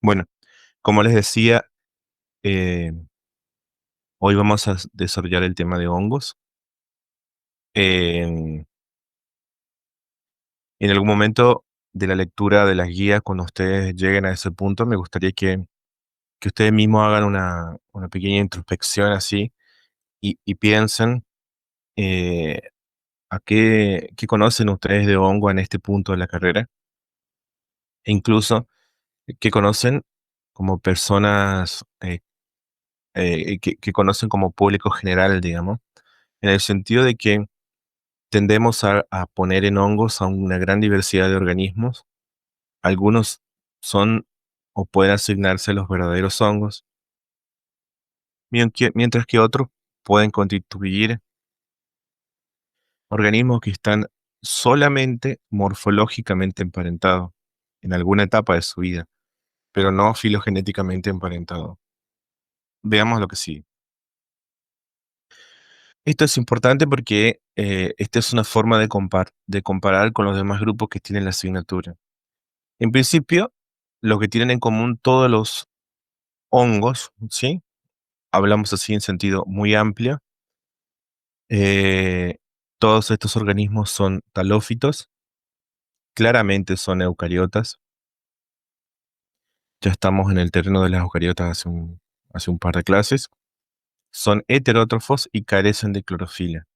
Bueno, como les decía, eh, hoy vamos a desarrollar el tema de hongos. En, en algún momento de la lectura de las guías, cuando ustedes lleguen a ese punto, me gustaría que ustedes mismos hagan una pequeña introspección así y piensen eh, qué conocen ustedes de hongo en este punto de la carrera, e incluso qué conocen como personas que conocen como público general, digamos, en el sentido de que tendemos a poner en hongos a una gran diversidad de organismos. Algunos son o pueden asignarse a los verdaderos hongos, mientras que otros pueden constituir organismos que están solamente morfológicamente emparentados en alguna etapa de su vida, pero no filogenéticamente emparentados. Veamos lo que sigue. Esto es importante porque esta es una forma de comparar con los demás grupos que tienen la asignatura. En principio, lo que tienen en común todos los hongos, ¿sí? Hablamos así en sentido muy amplio. eh, Todos estos organismos son talófitos, claramente son eucariotas. Ya estamos en el terreno de las eucariotas hace un par de clases. Son heterótrofos y carecen de clorofila.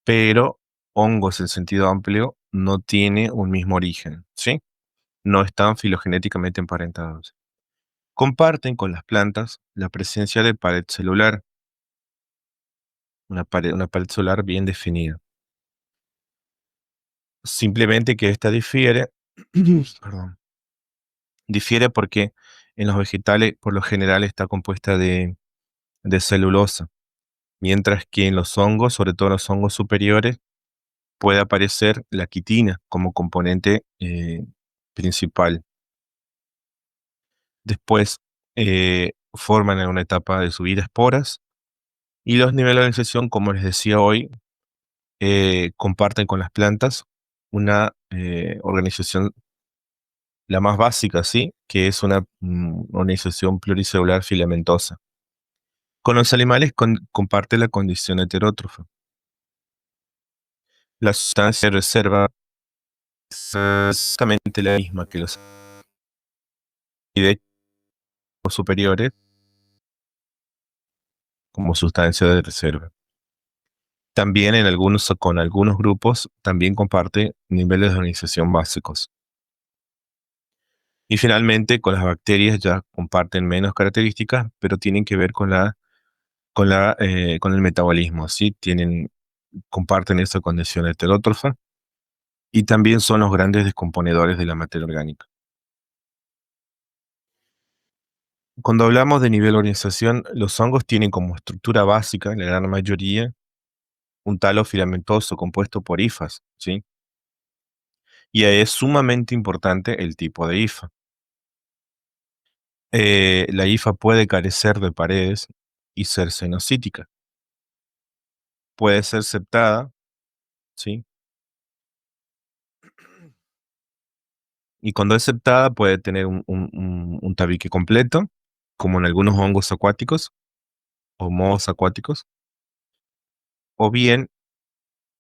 Pero hongos en sentido amplio no tiene un mismo origen, ¿sí? No están filogenéticamente emparentados. Comparten con las plantas la presencia de pared celular, una pared celular bien definida. Simplemente que esta difiere, perdón, difiere porque en los vegetales por lo general está compuesta de celulosa, mientras que en los hongos, sobre todo en los hongos superiores, puede aparecer la quitina como componente principal. Después forman en una etapa de su vida esporas y los niveles de organización, como les decía hoy, comparten con las plantas una organización, la más básica, ¿sí? Que es una organización pluricelular filamentosa. Con los animales comparte la condición heterótrofa. La sustancia de reserva es exactamente la misma que los y de hecho superiores como sustancia de reserva. También con algunos grupos también comparte niveles de organización básicos. Y finalmente, con las bacterias ya comparten menos características, pero tienen que ver con el metabolismo, ¿sí? Comparten esa condición heterótrofa y también son los grandes descomponedores de la materia orgánica. Cuando hablamos de nivel de organización, los hongos tienen como estructura básica, en la gran mayoría, un talo filamentoso compuesto por hifas, ¿sí? Y ahí es sumamente importante el tipo de hifa. La hifa puede carecer de paredes y ser cenocítica. Puede ser septada, ¿sí? Y cuando es septada puede tener un tabique completo, como en algunos hongos acuáticos o mohos acuáticos. O bien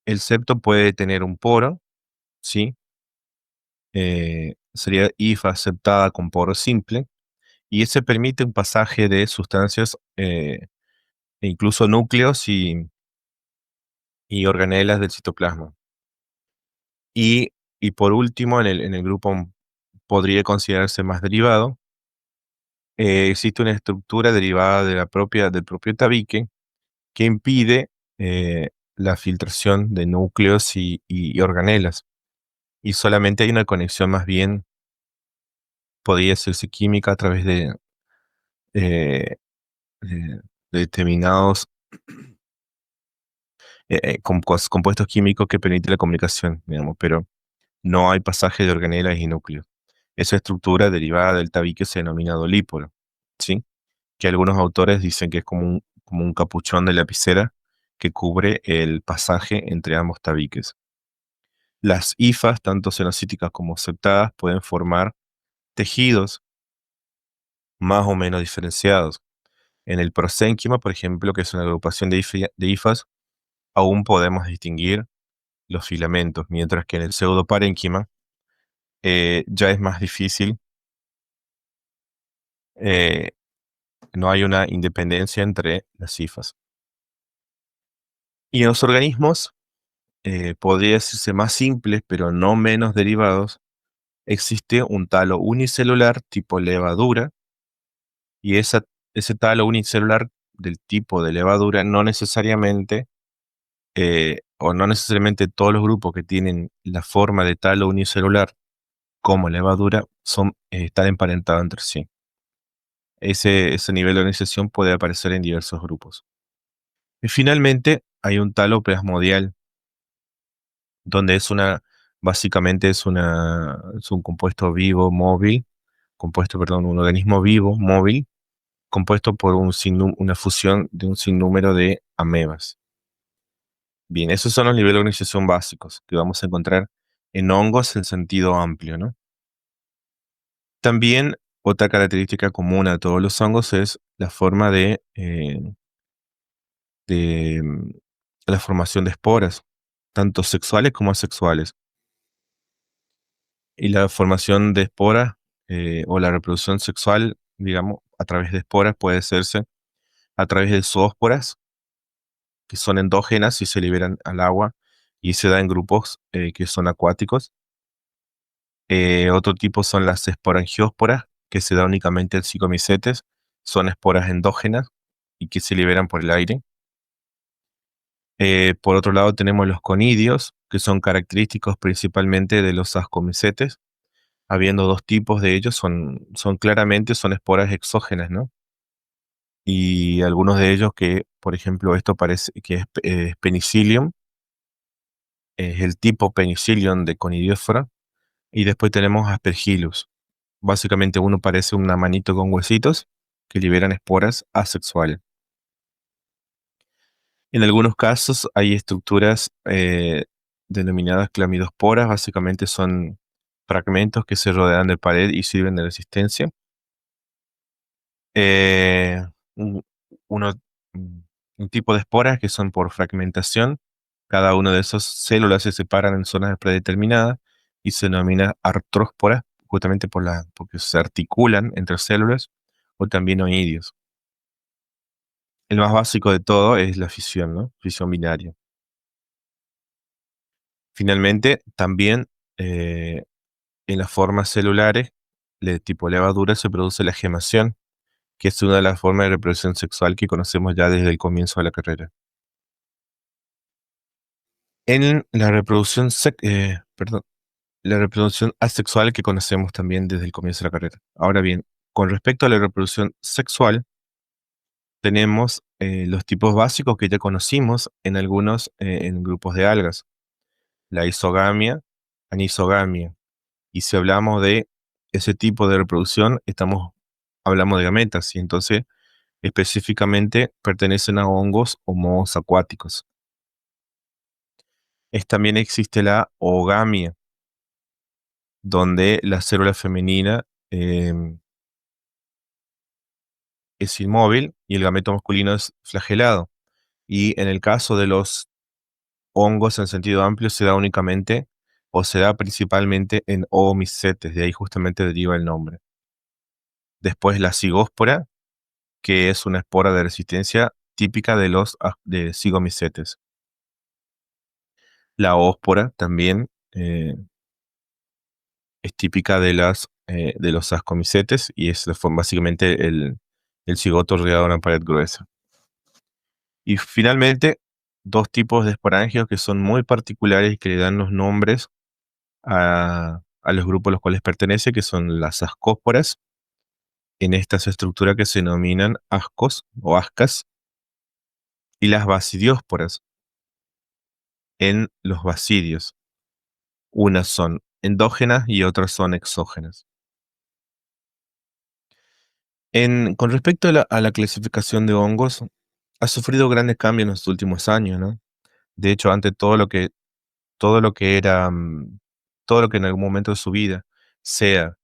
el septo puede tener un poro, ¿sí? Sería hifa septada con poro simple. Y ese permite un pasaje de sustancias e incluso núcleos y organelas del citoplasma. Y, y por último, en el grupo podría considerarse más derivado, existe una estructura derivada del propio tabique que impide la filtración de núcleos y organelas. Y solamente hay una conexión más bien, podría hacerse química a través eh, de determinados compuestos químicos que permiten la comunicación, digamos, pero no hay pasaje de organelas y núcleos. Esa estructura derivada del tabique se denomina dolípolo, ¿sí? Que algunos autores dicen que es como un capuchón de lapicera que cubre el pasaje entre ambos tabiques. Las hifas, tanto cenocíticas como septadas, pueden formar tejidos más o menos diferenciados. En el prosénquima, por ejemplo, que es una agrupación de hifas, aún podemos distinguir los filamentos, mientras que en el pseudoparénquima ya es más difícil, eh, no hay una independencia entre las hifas. Y en los organismos, podría decirse más simples, pero no menos derivados, existe un talo unicelular tipo levadura, y ese talo unicelular del tipo de levadura no necesariamente, o no necesariamente todos los grupos que tienen la forma de talo unicelular como levadura están emparentados entre sí. Ese nivel de organización puede aparecer en diversos grupos. Y finalmente, hay un talo plasmodial, donde básicamente es un compuesto vivo móvil, un organismo vivo móvil, compuesto por una fusión de un sinnúmero de amebas. Bien, esos son los niveles de organización básicos que vamos a encontrar en hongos en sentido amplio, ¿no? También otra característica común a todos los hongos es la forma de la formación de esporas, tanto sexuales como asexuales. Y la formación de esporas, o la reproducción sexual, digamos, a través de esporas puede hacerse a través de zoósporas, que son endógenas y se liberan al agua y se da en grupos que son acuáticos. Otro tipo son las esporangiósporas, que se da únicamente en cigomicetes, son esporas endógenas y que se liberan por el aire. Por otro lado tenemos los conidios, que son característicos principalmente de los ascomicetes, habiendo dos tipos de ellos, son esporas exógenas, ¿no? Y algunos de ellos que, por ejemplo, esto parece que es Penicillium, es el tipo Penicillium de Conidiófora, y después tenemos Aspergillus. Básicamente uno parece una manito con huesitos que liberan esporas asexuales. En algunos casos hay estructuras denominadas clamidosporas, básicamente son fragmentos que se rodean de pared y sirven de resistencia. Eh, un, uno- mm, un tipo de esporas que son por fragmentación. Cada una de esas células se separan en zonas predeterminadas y se denomina artrósporas, justamente porque se articulan entre células, o también oidios. El más básico de todo es la fisión, ¿no? Fisión binaria. Finalmente, también eh, en las formas celulares de tipo levadura se produce la gemación, que es una de las formas de reproducción sexual que conocemos ya desde el comienzo de la carrera. En la perdón, la reproducción asexual que conocemos también desde el comienzo de la carrera. Ahora bien, con respecto a la reproducción sexual, tenemos los tipos básicos que ya conocimos en grupos de algas: la isogamia, anisogamia. Y si hablamos de ese tipo de reproducción, hablamos de gametas, y entonces específicamente pertenecen a hongos o mohos acuáticos. También existe la oogamia, donde la célula femenina es inmóvil y el gameto masculino es flagelado. Y en el caso de los hongos en sentido amplio se da únicamente o se da principalmente en oomicetes, de ahí justamente deriva el nombre. Después la cigóspora, que es una espora de resistencia típica de cigomicetes. La óspora también es típica de los ascomicetes y básicamente el cigoto rodeado de una pared gruesa. Y finalmente, dos tipos de esporangios que son muy particulares y que le dan los nombres a los grupos a los cuales pertenece, que son las ascósporas, en estas estructuras que se denominan ascos o ascas, y las basidiósporas, en los basidios. Unas son endógenas y otras son exógenas. Con respecto a la clasificación de hongos, ha sufrido grandes cambios en los últimos años, ¿no? De hecho, ante todo lo que era, todo lo que en algún momento de su vida, sea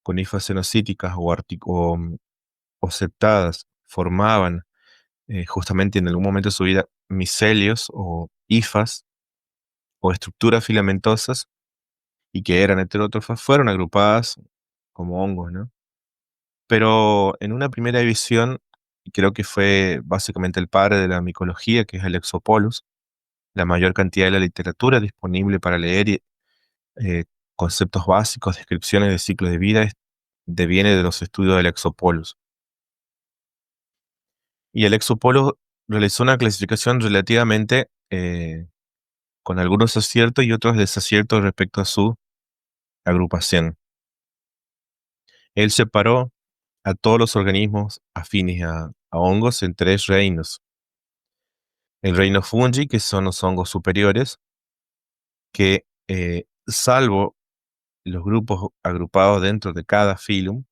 con hifas cenocíticas o septadas formaban justamente en algún momento de su vida micelios o hifas o estructuras filamentosas y que eran heterótrofas, fueron agrupadas como hongos, ¿no? Pero en una primera visión, y creo que fue básicamente el padre de la micología, que es el Exopolus, la mayor cantidad de la literatura disponible para leer y eh, conceptos básicos, descripciones de ciclo de vida, deviene de los estudios del Exopolus. Y el Exopolus realizó una clasificación relativamente con algunos aciertos y otros desaciertos respecto a su agrupación. Él separó a todos los organismos afines a hongos en tres reinos. El reino fungi, que son los hongos superiores, que salvo los grupos agrupados dentro de cada filum,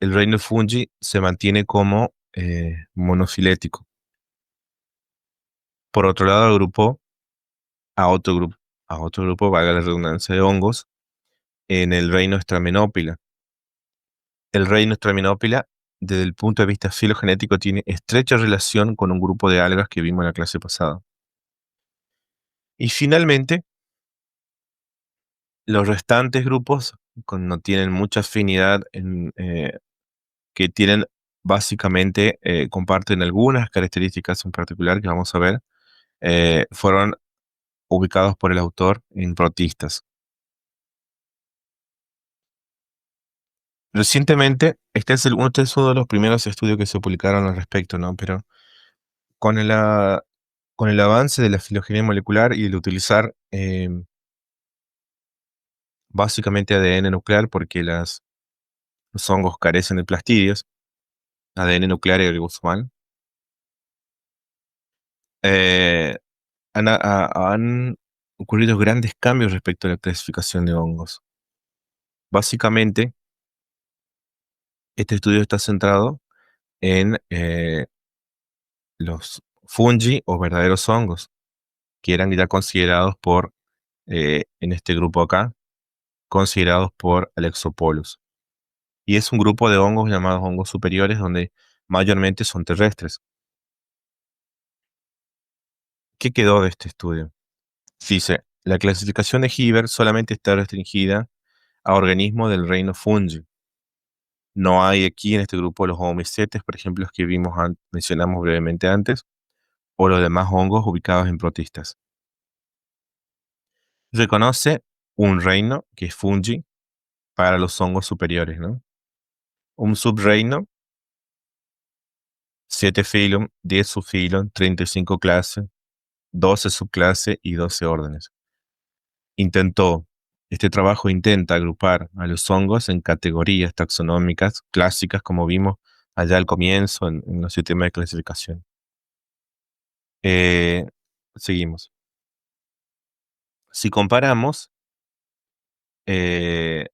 el reino fungi se mantiene como monofilético. Por otro lado, agrupó a otro grupo, valga la redundancia, de hongos en el reino Stramenopila. El reino Stramenopila, desde el punto de vista filogenético, tiene estrecha relación con un grupo de algas que vimos en la clase pasada. Y finalmente, los restantes grupos no tienen mucha afinidad, que tienen básicamente, comparten algunas características en particular que vamos a ver, fueron ubicados por el autor en protistas. Recientemente, este es uno de los primeros estudios que se publicaron al respecto, ¿no? Pero con con el avance de la filogenia molecular y el utilizar básicamente ADN nuclear, porque los hongos carecen de plastidios, ADN nuclear y ribosomal, eh, han ocurrido grandes cambios respecto a la clasificación de hongos. Básicamente, este estudio está centrado en los fungi o verdaderos hongos, que eran ya considerados en este grupo acá, considerados por Alexopoulos. Y es un grupo de hongos llamados hongos superiores, donde mayormente son terrestres. ¿Qué quedó de este estudio? Dice, la clasificación de Hibbert solamente está restringida a organismos del reino fungi. No hay aquí en este grupo los homicetes, por ejemplo, los que mencionamos brevemente antes, o los demás hongos ubicados en protistas. Reconoce un reino, que es fungi, para los hongos superiores, ¿no? Un subreino, 7 filum, 10 subfilum, 35 clases, 12 subclases y 12 órdenes. Este trabajo intenta agrupar a los hongos en categorías taxonómicas clásicas, como vimos allá al comienzo en los sistemas de clasificación. Eh, Seguimos. Si comparamos, eh,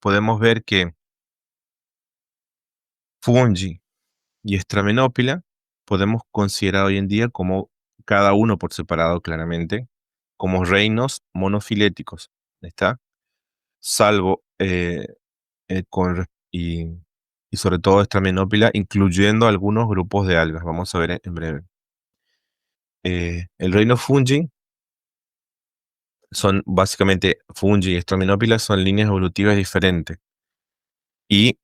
podemos ver que fungi y Stramenopila podemos considerar hoy en día como cada uno por separado claramente, como reinos monofiléticos, ¿está? Salvo y sobre todo Stramenopila, incluyendo algunos grupos de algas, vamos a ver en breve. El reino fungi son básicamente fungi y Stramenopila son líneas evolutivas diferentes. Y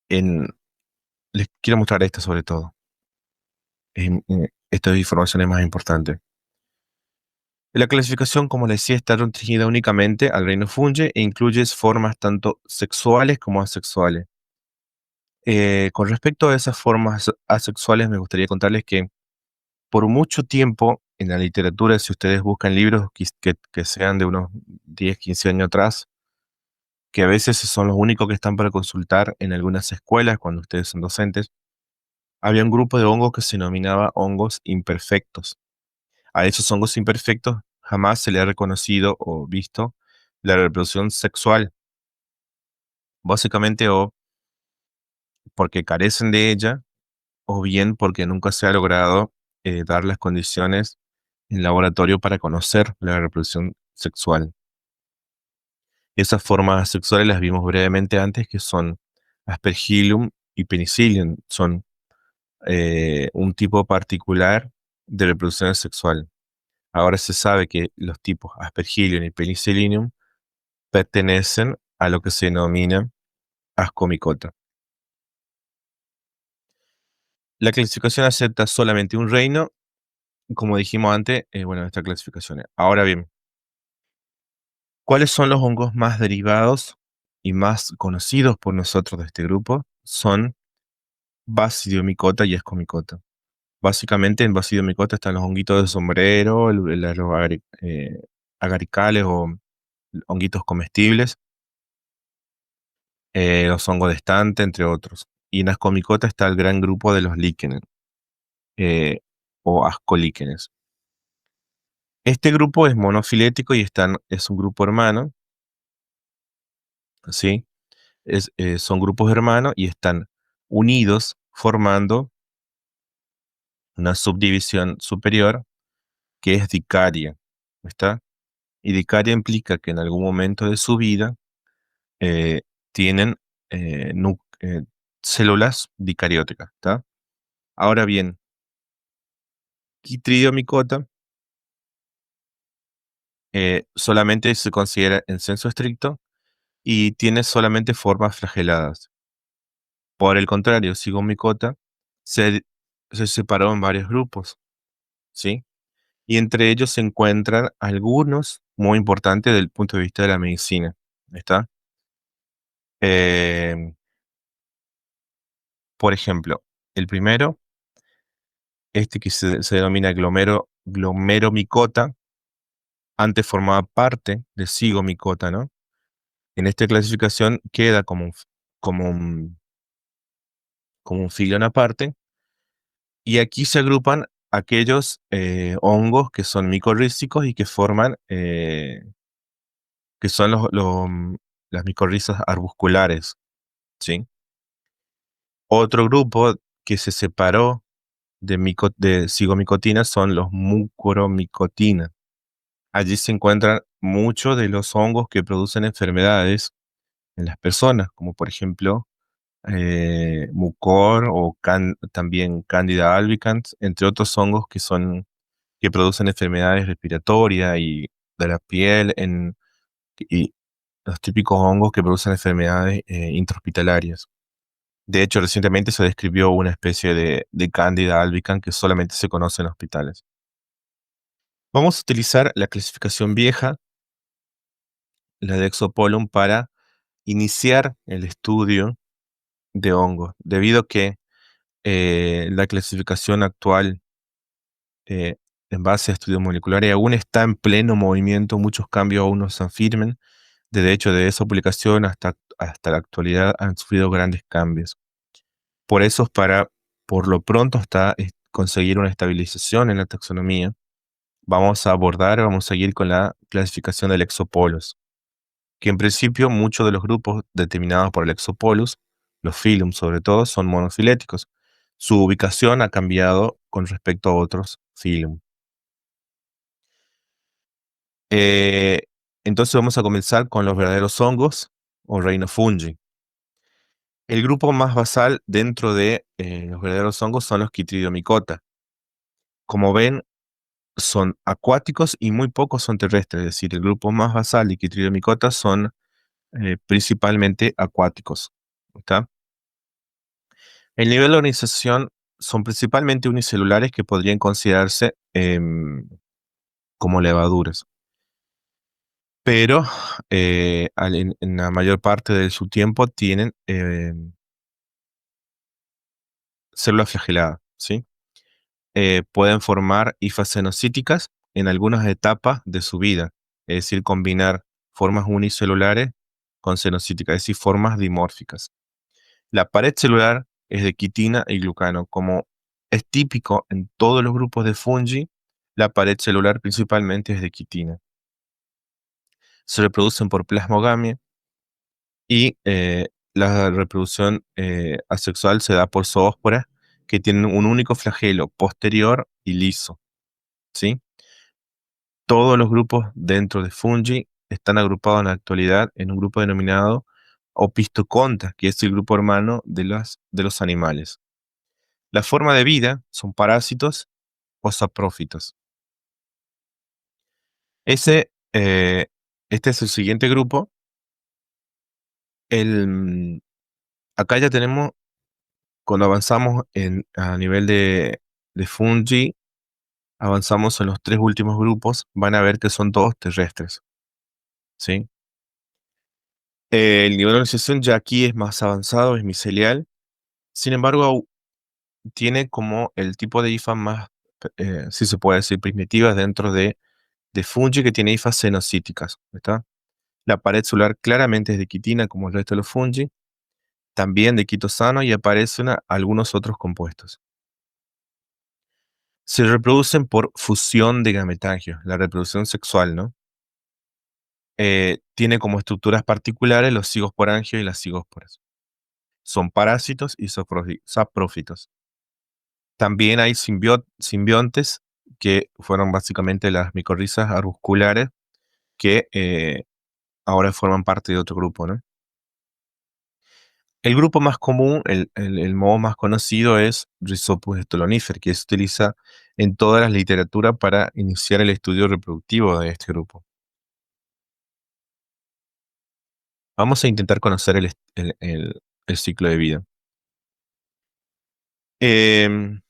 en, les quiero mostrar esta sobre todo. Esta información es más importante. La clasificación, como les decía, está restringida únicamente al reino fungi e incluye formas tanto sexuales como asexuales. Con respecto a esas formas asexuales, me gustaría contarles que por mucho tiempo en la literatura, si ustedes buscan libros que sean de unos 10, 15 años atrás, que a veces son los únicos que están para consultar en algunas escuelas cuando ustedes son docentes, había un grupo de hongos que se denominaba hongos imperfectos. A esos hongos imperfectos jamás se le ha reconocido o visto la reproducción sexual, básicamente o porque carecen de ella o bien porque nunca se ha logrado dar las condiciones en laboratorio para conocer la reproducción sexual. Esas formas sexuales las vimos brevemente antes, que son Aspergillum y Penicillium. Son un tipo particular de reproducción sexual. Ahora se sabe que los tipos Aspergillum y Penicillium pertenecen a lo que se denomina Ascomycota. La clasificación acepta solamente un reino, como dijimos antes, bueno, esta clasificación. Ahora bien, ¿cuáles son los hongos más derivados y más conocidos por nosotros de este grupo? Son Basidiomycota y Ascomycota. Básicamente en Basidiomycota están los honguitos de sombrero, agaricales o honguitos comestibles, los hongos de estante, entre otros. Y en Ascomycota está el gran grupo de los líquenes o ascolíquenes. Este grupo es monofilético y es un grupo hermano, ¿sí? Son grupos hermanos y están unidos formando una subdivisión superior que es dicaria, ¿está? Y dicaria implica que en algún momento de su vida eh, tienen células dicarióticas, ¿está? Ahora bien, Chytridiomycota solamente se considera en senso estricto y tiene solamente formas flageladas. Por el contrario, Zygomycota se, se separó en varios grupos, ¿sí? Y entre ellos se encuentran algunos muy importantes desde el punto de vista de la medicina, ¿está? Eh, por ejemplo, el primero, este que se denomina glomeromicota, antes formaba parte de Zygomicota, ¿no? En esta clasificación queda como un, como un filión aparte, y aquí se agrupan aquellos hongos que son micorrízicos y que forman, que son las micorrizas arbusculares, ¿sí? Otro grupo que se separó de cigomicotina son los mucoromicotina. Allí se encuentran muchos de los hongos que producen enfermedades en las personas, como por ejemplo mucor o también Candida albicans, entre otros hongos que producen enfermedades respiratorias y de la piel y los típicos hongos que producen enfermedades intrahospitalarias. De hecho, recientemente se describió una especie de Candida albicans que solamente se conoce en hospitales. Vamos a utilizar la clasificación vieja, la de Exopolum, para iniciar el estudio de hongos, debido a que la clasificación actual en base a estudios moleculares aún está en pleno movimiento, muchos cambios aún no se afirman. De hecho, de esa publicación hasta la actualidad han sufrido grandes cambios. Por eso, por lo pronto, hasta conseguir una estabilización en la taxonomía, vamos a seguir con la clasificación del Exopolus, que en principio muchos de los grupos determinados por el Exopolus, los Phylum sobre todo, son monofiléticos. Su ubicación ha cambiado con respecto a otros Phylum. Eh, entonces vamos a comenzar con los verdaderos hongos o reino fungi. El grupo más basal dentro de los verdaderos hongos son los Chytridiomycota. Como ven, son acuáticos y muy pocos son terrestres, es decir, el grupo más basal de Chytridiomycota son principalmente acuáticos, ¿está? El nivel de organización son principalmente unicelulares que podrían considerarse como levaduras, pero en la mayor parte de su tiempo tienen células flageladas, ¿sí? Pueden formar hifas cenocíticas en algunas etapas de su vida, es decir, combinar formas unicelulares con cenocíticas, es decir, formas dimórficas. La pared celular es de quitina y glucano, como es típico en todos los grupos de fungi, la pared celular principalmente es de quitina. Se reproducen por plasmogamia y la reproducción asexual se da por zoósporas que tienen un único flagelo posterior y liso, ¿sí? Todos los grupos dentro de fungi están agrupados en la actualidad en un grupo denominado Opisthocomta, que es el grupo hermano de los animales. La forma de vida son parásitos o saprófitos. Ese, este es el siguiente grupo. El, acá ya tenemos, cuando avanzamos a nivel de fungi, avanzamos en los tres últimos grupos, van a ver que son todos terrestres, ¿sí? El nivel de organización ya aquí es más avanzado, es micelial. Sin embargo, tiene como el tipo de hifas más, si se puede decir, primitivas dentro de fungi, que tiene hifas cenocíticas, ¿está? La pared celular claramente es de quitina, como el resto de los fungi, también de quitosano, y aparecen algunos otros compuestos. Se reproducen por fusión de gametangios, la reproducción sexual, ¿no? Tiene como estructuras particulares los cigosporangios y las cigósporas. Son parásitos y saprófitos. También hay simbiontes, que fueron básicamente las micorrizas arbusculares, que ahora forman parte de otro grupo, ¿no? El grupo más común, el modo más conocido es Rhizopus stolonifer, que se utiliza en todas las literaturas para iniciar el estudio reproductivo de este grupo. Vamos a intentar conocer el ciclo de vida. Em,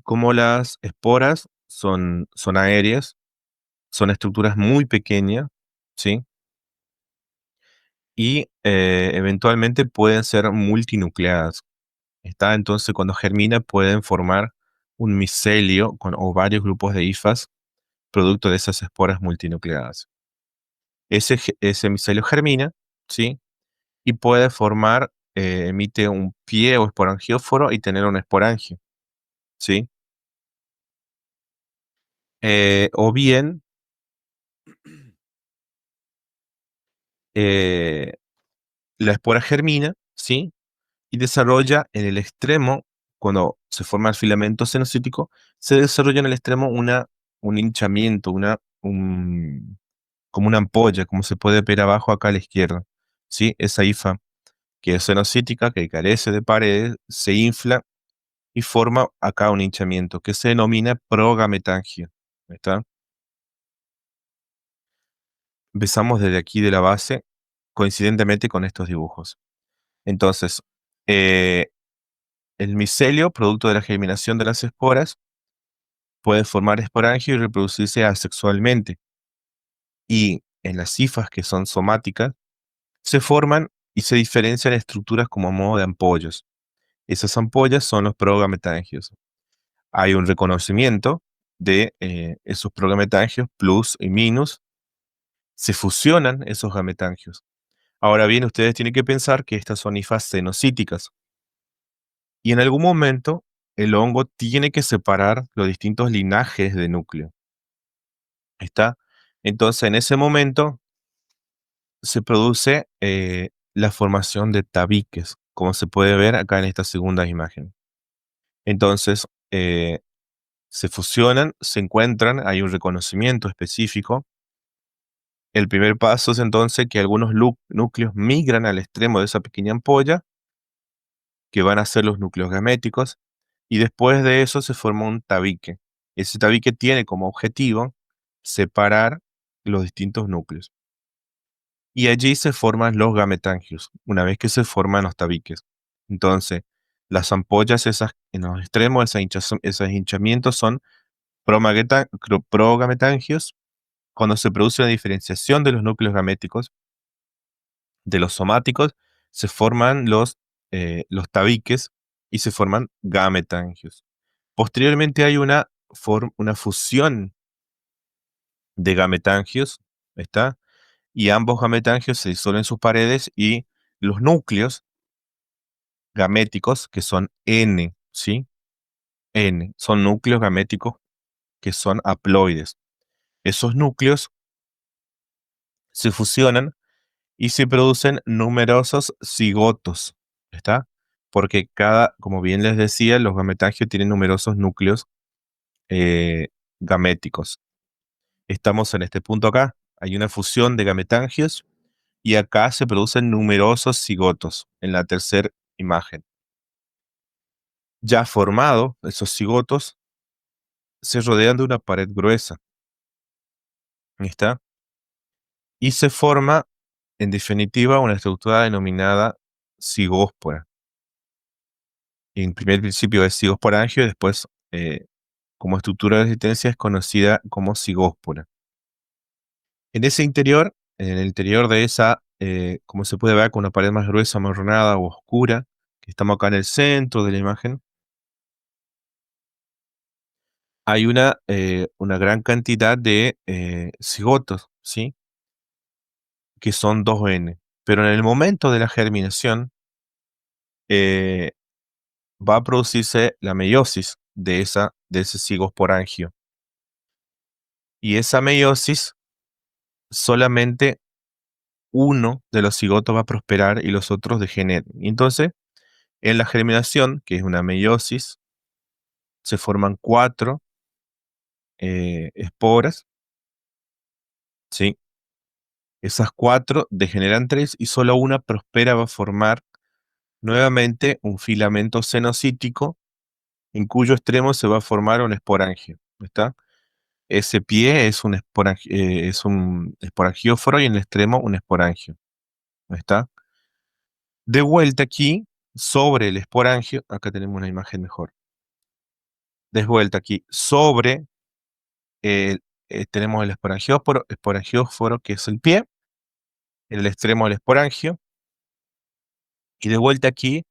como las esporas son aéreas, son estructuras muy pequeñas, ¿sí? Y eventualmente pueden ser multinucleadas. ¿Está? Entonces, cuando germina, pueden formar un micelio o varios grupos de hifas, producto de esas esporas multinucleadas. Ese micelio germina, ¿sí? Y puede formar, emite un pie o esporangióforo y tener un esporangio, ¿sí? O bien, eh, la espora germina, ¿sí? Y desarrolla en el extremo, cuando se forma el filamento cenocítico, se desarrolla en el extremo un hinchamiento, como una ampolla, como se puede ver abajo acá a la izquierda, ¿sí? Esa hifa que es cenocítica, que carece de paredes, se infla y forma acá un hinchamiento que se denomina progametangio. ¿Está? Empezamos desde aquí de la base, coincidentemente con estos dibujos. Entonces, eh, el micelio, producto de la germinación de las esporas, puede formar esporangio y reproducirse asexualmente. Y en las hifas que son somáticas, se forman y se diferencian estructuras como a modo de ampollas. Esas ampollas son los progametangios. Hay un reconocimiento de esos progametangios, plus y minus. Se fusionan esos gametangios. Ahora bien, ustedes tienen que pensar que estas son hifas cenocíticas. Y en algún momento, el hongo tiene que separar los distintos linajes de núcleo. ¿Está? Entonces, en ese momento se produce la formación de tabiques, como se puede ver acá en esta segunda imagen. Entonces, se fusionan, se encuentran, hay un reconocimiento específico. El primer paso es entonces que algunos núcleos migran al extremo de esa pequeña ampolla, que van a ser los núcleos gaméticos, y después de eso se forma un tabique. Ese tabique tiene como objetivo separar los distintos núcleos. Y allí se forman los gametangios, una vez que se forman los tabiques. Entonces, las ampollas esas en los extremos, esos hinchamientos son progametangios. Cuando se produce la diferenciación de los núcleos gaméticos de los somáticos, se forman los tabiques y se forman gametangios. Posteriormente hay una fusión de gametangios, ¿está? Y ambos gametangios se disuelven en sus paredes y los núcleos gaméticos, que son N, ¿sí? N, son núcleos gaméticos que son haploides. Esos núcleos se fusionan y se producen numerosos cigotos, ¿está? Porque como bien les decía, los gametangios tienen numerosos núcleos gaméticos. Estamos en este punto acá. Hay una fusión de gametangios y acá se producen numerosos cigotos en la tercera imagen. Ya formados, esos cigotos se rodean de una pared gruesa. ¿Ahí está? Y se forma, en definitiva, una estructura denominada cigóspora. En primer principio es cigosporangio y después, como estructura de resistencia, es conocida como cigóspora. En ese interior, en el interior de esa, como se puede ver, con una pared más gruesa, amarronada o oscura, que estamos acá en el centro de la imagen, hay una gran cantidad de cigotos, ¿sí? Que son 2N. Pero en el momento de la germinación, eh, va a producirse la meiosis de ese cigosporangio. Y esa meiosis, solamente uno de los cigotos va a prosperar y los otros degeneran. Y entonces, en la germinación, que es una meiosis, se forman 4 esporas, ¿sí? Esas 4 degeneran 3 y solo una prospera, va a formar nuevamente un filamento cenocítico en cuyo extremo se va a formar un esporangio. ¿Está? Ese pie es un esporangióforo y en el extremo un esporangio. ¿Está? De vuelta aquí, sobre el esporangio, acá tenemos una imagen mejor. De vuelta aquí, sobre el, tenemos el esporangióforo, que es el pie, en el extremo del esporangio, y de vuelta aquí,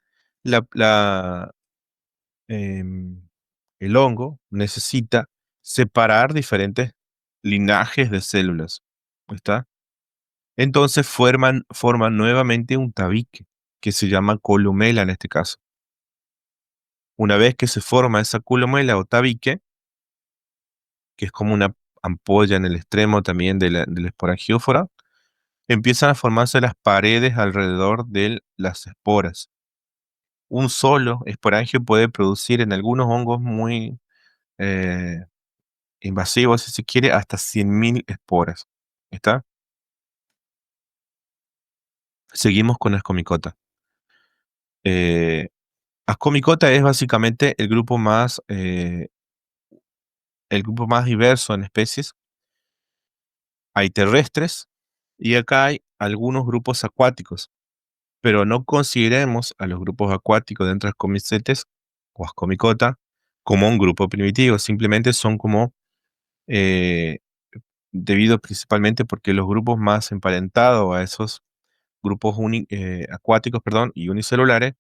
la, la, em, el hongo necesita separar diferentes linajes de células. ¿Está? Entonces forman nuevamente un tabique, que se llama columela en este caso. Una vez que se forma esa columela o tabique, que es como una ampolla en el extremo también del esporangiófora, empiezan a formarse las paredes alrededor de las esporas. Un solo esporangio puede producir en algunos hongos muy eh, invasivos, si se quiere, hasta 100.000 esporas. ¿Está? Seguimos con Ascomycota. Eh, Ascomycota es básicamente el grupo más diverso en especies. Hay terrestres y acá hay algunos grupos acuáticos, pero no consideremos a los grupos acuáticos dentro de Ascomicetes o Ascomycota como un grupo primitivo, simplemente son como eh, debido principalmente porque los grupos más emparentados a esos grupos acuáticos, perdón, y unicelulares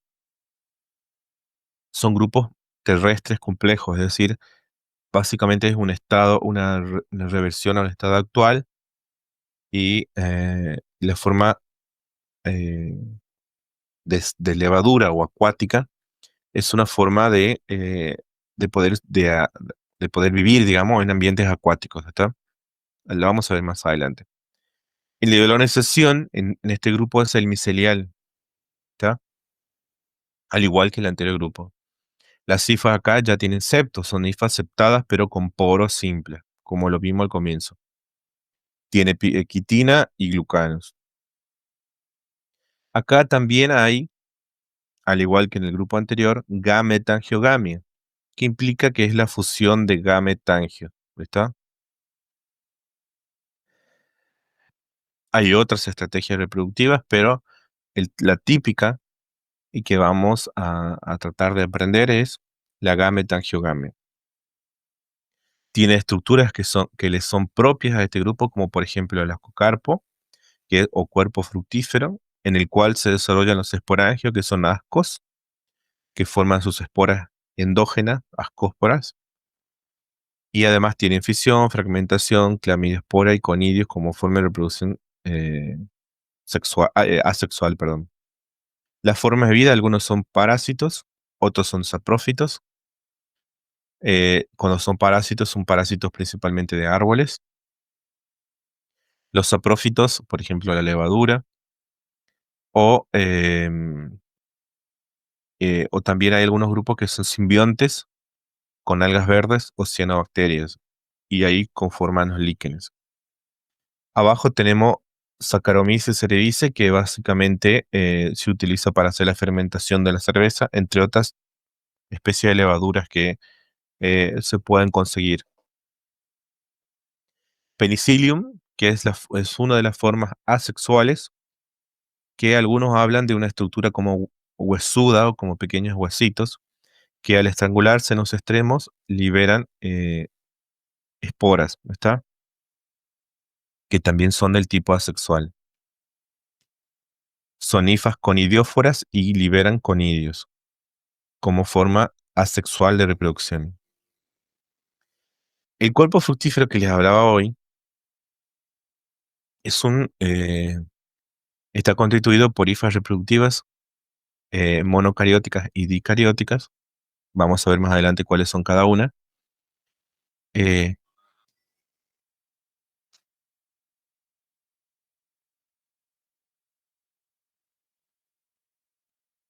son grupos terrestres complejos, es decir, básicamente es un estado, una reversión al estado actual y la forma eh, de levadura o acuática es una forma de poder vivir, digamos, en ambientes acuáticos, ¿está? Lo vamos a ver más adelante. Y la colonización en este grupo es el micelial, ¿está? Al igual que el anterior grupo. Las hifas acá ya tienen septos, son hifas septadas pero con poros simples, como lo vimos al comienzo. Tiene quitina y glucanos. Acá también hay, al igual que en el grupo anterior, gametangiogamia, que implica que es la fusión de gametangio. ¿Está? Hay otras estrategias reproductivas, pero la típica y que vamos a tratar de aprender es la gametangiogamia. Tiene estructuras que le son propias a este grupo, como por ejemplo el ascocarpo, o cuerpo fructífero, en el cual se desarrollan los esporangios, que son ascos, que forman sus esporas endógenas, ascósporas, y además tienen fisión, fragmentación, clamidospora y conidios como forma de reproducción asexual, perdón. Las formas de vida, algunos son parásitos, otros son saprófitos. Cuando son parásitos principalmente de árboles. Los saprófitos, por ejemplo, la levadura, o, o también hay algunos grupos que son simbiontes con algas verdes o cianobacterias. y ahí conforman los líquenes. Abajo tenemos Saccharomyces cerevisiae, que básicamente se utiliza para hacer la fermentación de la cerveza, entre otras especies de levaduras que se pueden conseguir. Penicillium, que es una de las formas asexuales, que algunos hablan de una estructura como huesuda o como pequeños huesitos, que al estrangularse en los extremos liberan esporas, ¿está? Que también son del tipo asexual. Son hifas conidióforas y liberan conidios como forma asexual de reproducción. El cuerpo fructífero que les hablaba hoy es está constituido por hifas reproductivas monocarióticas y dicarióticas. Vamos a ver más adelante cuáles son cada una. Eh,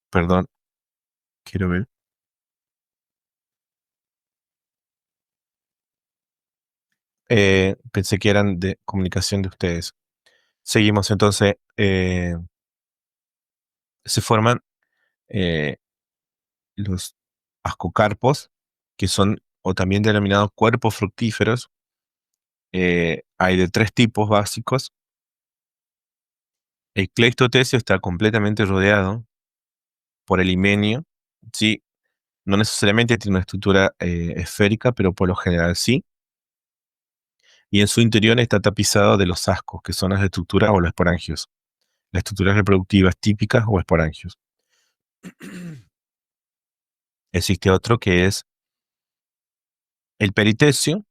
Perdón, quiero ver. Pensé que eran de comunicación de ustedes. Seguimos entonces. Se forman eh, los ascocarpos, que son o también denominados cuerpos fructíferos. Hay de tres tipos básicos. El cleistotecio está completamente rodeado por el himenio. Sí, no necesariamente tiene una estructura esférica, pero por lo general sí. Y en su interior está tapizado de los ascos, que son las estructuras o los esporangios. Las estructuras reproductivas típicas o esporangios. Existe otro que es el peritecio,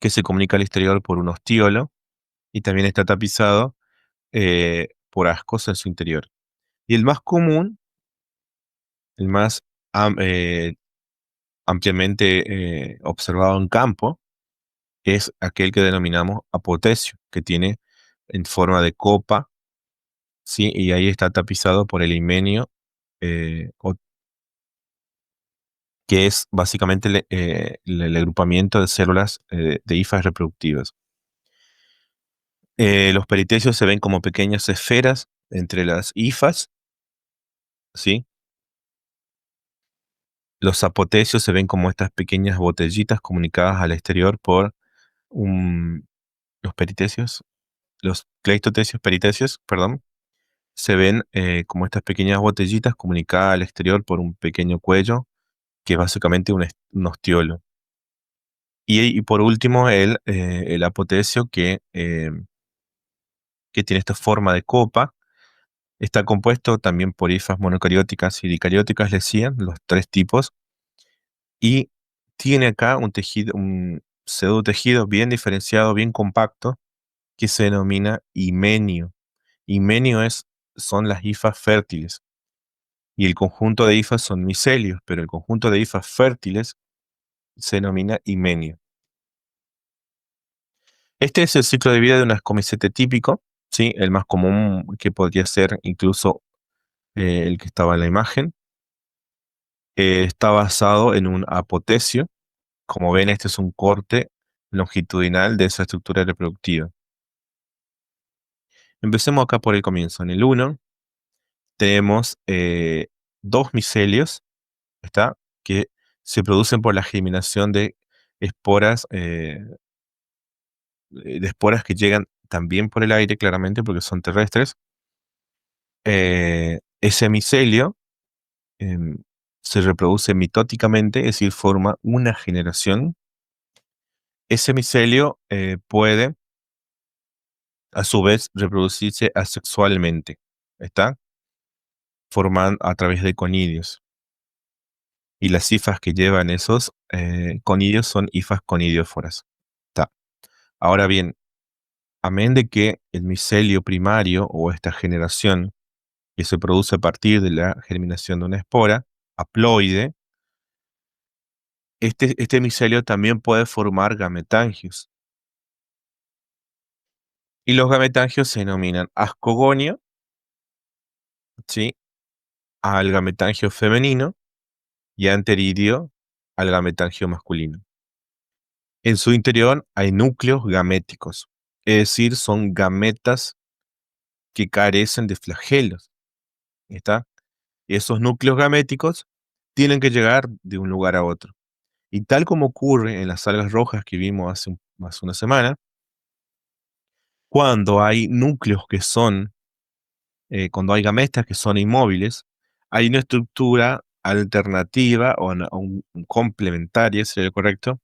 que se comunica al exterior por un ostiolo y también está tapizado por ascos en su interior. Y el más común, el más am- eh, ampliamente observado en campo, es aquel que denominamos apotecio, que tiene en forma de copa, ¿sí? Y ahí está tapizado por el himenio, que es básicamente el agrupamiento de células de hifas reproductivas. Los peritecios se ven como pequeñas esferas entre las hifas, ¿sí? Los apotecios se ven como estas pequeñas botellitas comunicadas al exterior por los peritecios, los cleistotecios peritecios, perdón, se ven como estas pequeñas botellitas comunicadas al exterior por un pequeño cuello, que es básicamente un ostiolo. Y por último, el apotecio que tiene esta forma de copa, está compuesto también por hifas monocarióticas y dicarióticas, le decían, los tres tipos, y tiene acá un tejido, un pseudotejido bien diferenciado, bien compacto, que se denomina himenio. Himenio son las hifas fértiles, y el conjunto de hifas son micelios, pero el conjunto de hifas fértiles se denomina himenio. Este es el ciclo de vida de un ascomicete típico, ¿sí? El más común, que podría ser incluso el que estaba en la imagen. Está basado en un apotecio. Como ven, este es un corte longitudinal de esa estructura reproductiva. Empecemos acá por el comienzo. En el uno tenemos dos micelios, ¿está? Que se producen por la germinación de esporas, de esporas que llegan también por el aire, claramente, porque son terrestres. Ese micelio em, se reproduce mitóticamente, es decir, forma una generación. Ese micelio puede, a su vez, reproducirse asexualmente, ¿está? Formando a través de conidios. Y las hifas que llevan esos conidios son hifas conidióforas. ¿Está? Ahora bien, amén de que el micelio primario o esta generación que se produce a partir de la germinación de una espora haploide, este micelio también puede formar gametangios. Y los gametangios se denominan ascogonio, ¿sí? Al gametangio femenino y anteridio al gametangio masculino. En su interior hay núcleos gaméticos, es decir, son gametas que carecen de flagelos, ¿está? Y esos núcleos gaméticos tienen que llegar de un lugar a otro. Y tal como ocurre en las algas rojas que vimos hace una semana, cuando hay núcleos que son, cuando hay gametas que son inmóviles, hay una estructura alternativa o complementaria, sería lo correcto,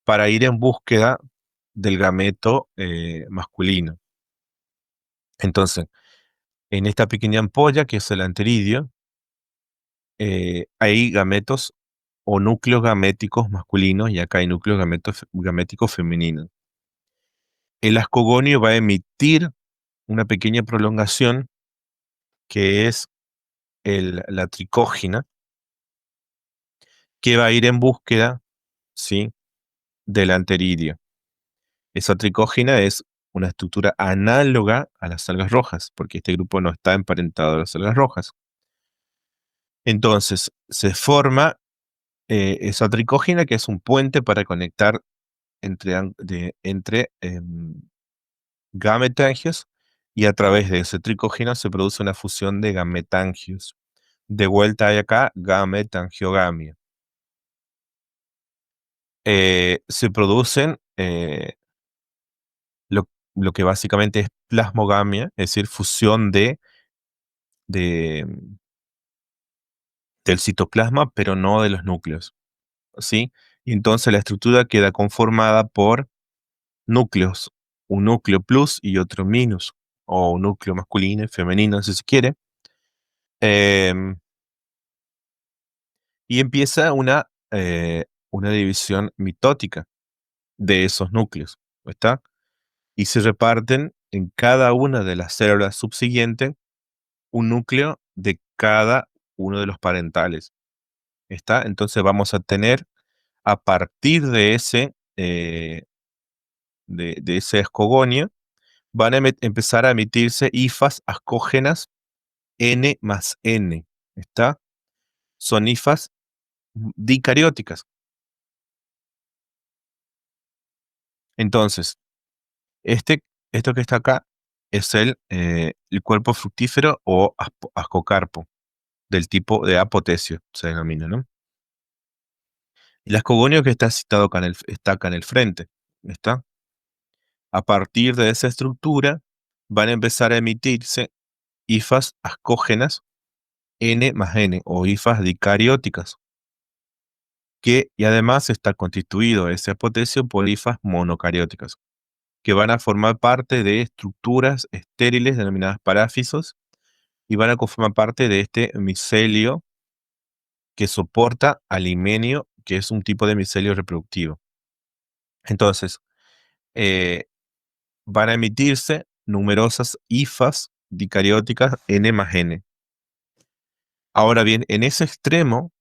para ir en búsqueda del gameto masculino. Entonces, en esta pequeña ampolla, que es el anteridio, hay gametos o núcleos gaméticos masculinos y acá hay núcleos gaméticos femeninos. El ascogonio va a emitir una pequeña prolongación que es la tricógina, que va a ir en búsqueda, ¿sí?, del anteridio. Esa tricógina es una estructura análoga a las algas rojas, porque este grupo no está emparentado a las algas rojas. Entonces, se forma esa tricógina, que es un puente para conectar entre gametangios, y a través de ese tricógeno se produce una fusión de gametangios. De vuelta hay acá gametangiogamia. Se producen lo que básicamente es plasmogamia, es decir, fusión de, del citoplasma, pero no de los núcleos, ¿sí? Y entonces la estructura queda conformada por núcleos, un núcleo plus y otro minus, o un núcleo masculino y femenino, si se quiere. Em, y empieza una división mitótica de esos núcleos, ¿está? Y se reparten en cada una de las células subsiguientes un núcleo de cada uno de los parentales, ¿está? Entonces vamos a tener, a partir de ese escogonio, van a empezar a emitirse hifas ascógenas N más N, ¿está? Son hifas dicarióticas. Entonces, este, esto que está acá es el cuerpo fructífero o ascocarpo, del tipo de apotecio, se denomina, ¿no? El ascogonio que está citado está acá en el frente, ¿está? A partir de esa estructura van a empezar a emitirse hifas ascógenas N más N o hifas dicarióticas, y además está constituido ese apotecio por hifas monocarióticas, que van a formar parte de estructuras estériles denominadas paráfisos y van a conformar parte de este micelio que soporta al himenio, que es un tipo de micelio reproductivo. Entonces, eh, van a emitirse numerosas hifas dicarióticas N más N. Ahora bien, en ese extremo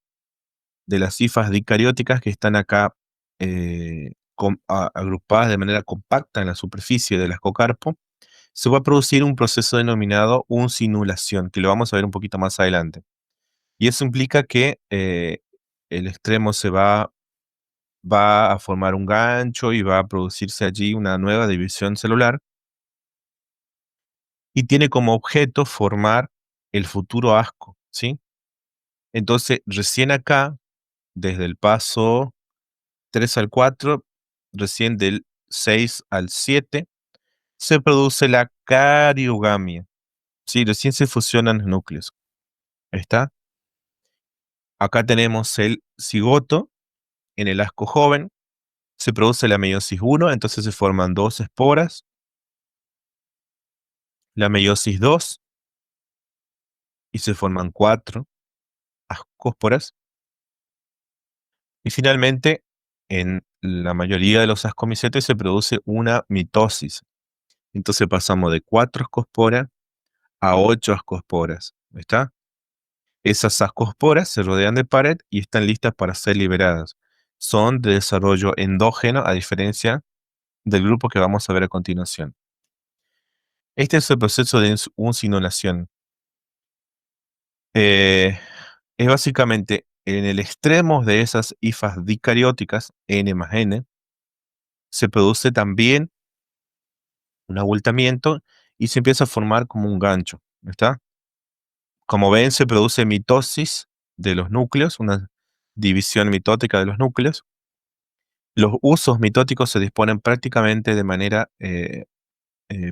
de las hifas dicarióticas que están acá agrupadas de manera compacta en la superficie del ascocarpo, se va a producir un proceso denominado uncinulación, que lo vamos a ver un poquito más adelante. Y eso implica que el extremo va a formar un gancho y va a producirse allí una nueva división celular y tiene como objeto formar el futuro asco, ¿sí? Entonces, recién acá, desde el paso 3 al 4, recién del 6 al 7, se produce la cariogamia, ¿sí? Recién se fusionan los núcleos. ¿Ahí está? Acá tenemos el cigoto en el asco joven, se produce la meiosis 1, entonces se forman dos esporas, la meiosis 2 y se forman cuatro ascósporas, y finalmente en la mayoría de los ascomicetes se produce una mitosis. Entonces pasamos de 4 ascosporas a 8 ascosporas, ¿está? Esas ascosporas se rodean de pared y están listas para ser liberadas. Son de desarrollo endógeno, a diferencia del grupo que vamos a ver a continuación. Este es el proceso de uncinolación. Es básicamente en el extremo de esas hifas dicarióticas, N más N, se produce también un abultamiento y se empieza a formar como un gancho, ¿está? Como ven, se produce mitosis de los núcleos, una división mitótica de los núcleos. Los usos mitóticos se disponen prácticamente de manera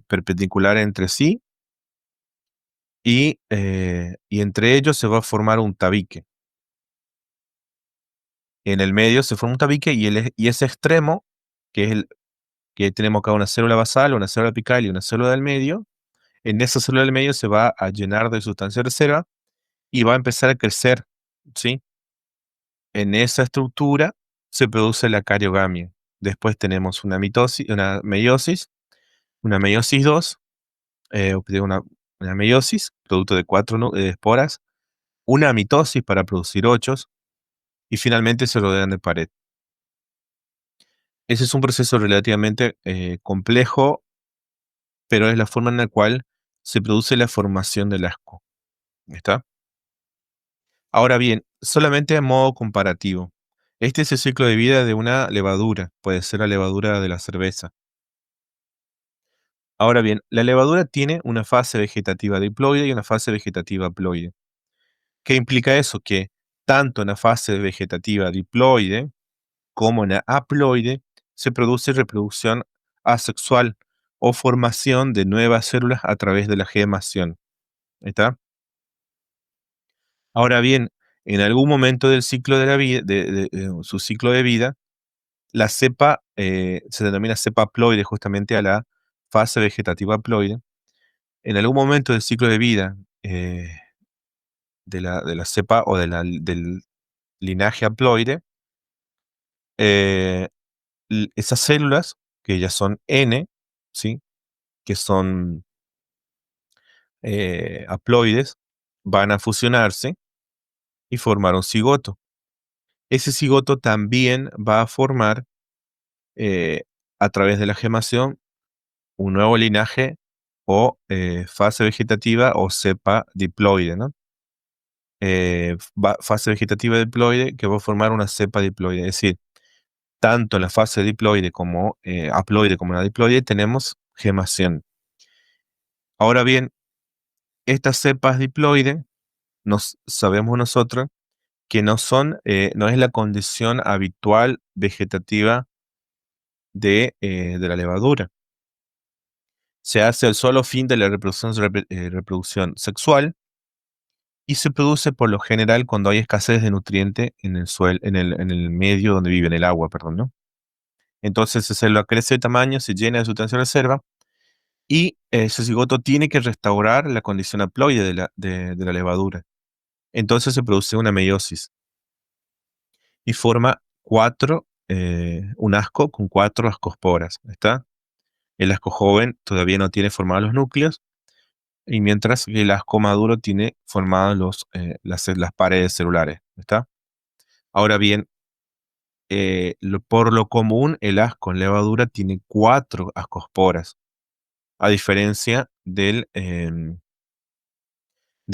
perpendicular entre sí y entre ellos se va a formar un tabique. En el medio se forma un tabique y ese extremo, que es que tenemos acá una célula basal, una célula apical y una célula del medio, en esa célula del medio se va a llenar de sustancia reserva y va a empezar a crecer, ¿sí? En esa estructura se produce la cariogamia. Después tenemos una meiosis 2, una meiosis, producto de 4 esporas, una mitosis para producir ochos y finalmente se rodean de pared. Ese es un proceso relativamente complejo, pero es la forma en la cual se produce la formación del asco. ¿Está? Ahora bien, solamente a modo comparativo. Este es el ciclo de vida de una levadura, puede ser la levadura de la cerveza. Ahora bien, la levadura tiene una fase vegetativa diploide y una fase vegetativa haploide. ¿Qué implica eso? Que tanto en la fase vegetativa diploide como en la haploide se produce reproducción asexual o formación de nuevas células a través de la gemación. ¿Está? Ahora bien, en algún momento del ciclo de la vida, su ciclo de vida, la cepa se denomina cepa haploide justamente a la fase vegetativa haploide. En algún momento del ciclo de vida de la cepa o del linaje haploide, eh, esas células, que ya son N, ¿sí? Que son haploides, van a fusionarse y formar un cigoto. Ese cigoto también va a formar, eh, a través de la gemación, un nuevo linaje o fase vegetativa o cepa diploide, ¿no? Fase vegetativa diploide que va a formar una cepa diploide. Es decir, tanto en la fase diploide como haploide como en la diploide tenemos gemación. Ahora bien, estas cepas diploide sabemos nosotros que no es la condición habitual vegetativa de la levadura. Se hace al solo fin de la reproducción sexual y se produce por lo general cuando hay escasez de nutriente en el suelo, en el medio donde vive, en el agua, perdón, ¿no? Entonces esa célula crece de tamaño, se llena de sustancia reserva y ese cigoto tiene que restaurar la condición haploide de la levadura. Entonces se produce una meiosis y forma un asco con 4 ascosporas, ¿está? El asco joven todavía no tiene formados los núcleos, y mientras que el asco maduro tiene formadas las paredes celulares, ¿está? Ahora bien, por lo común, el asco en levadura tiene 4 ascosporas, a diferencia del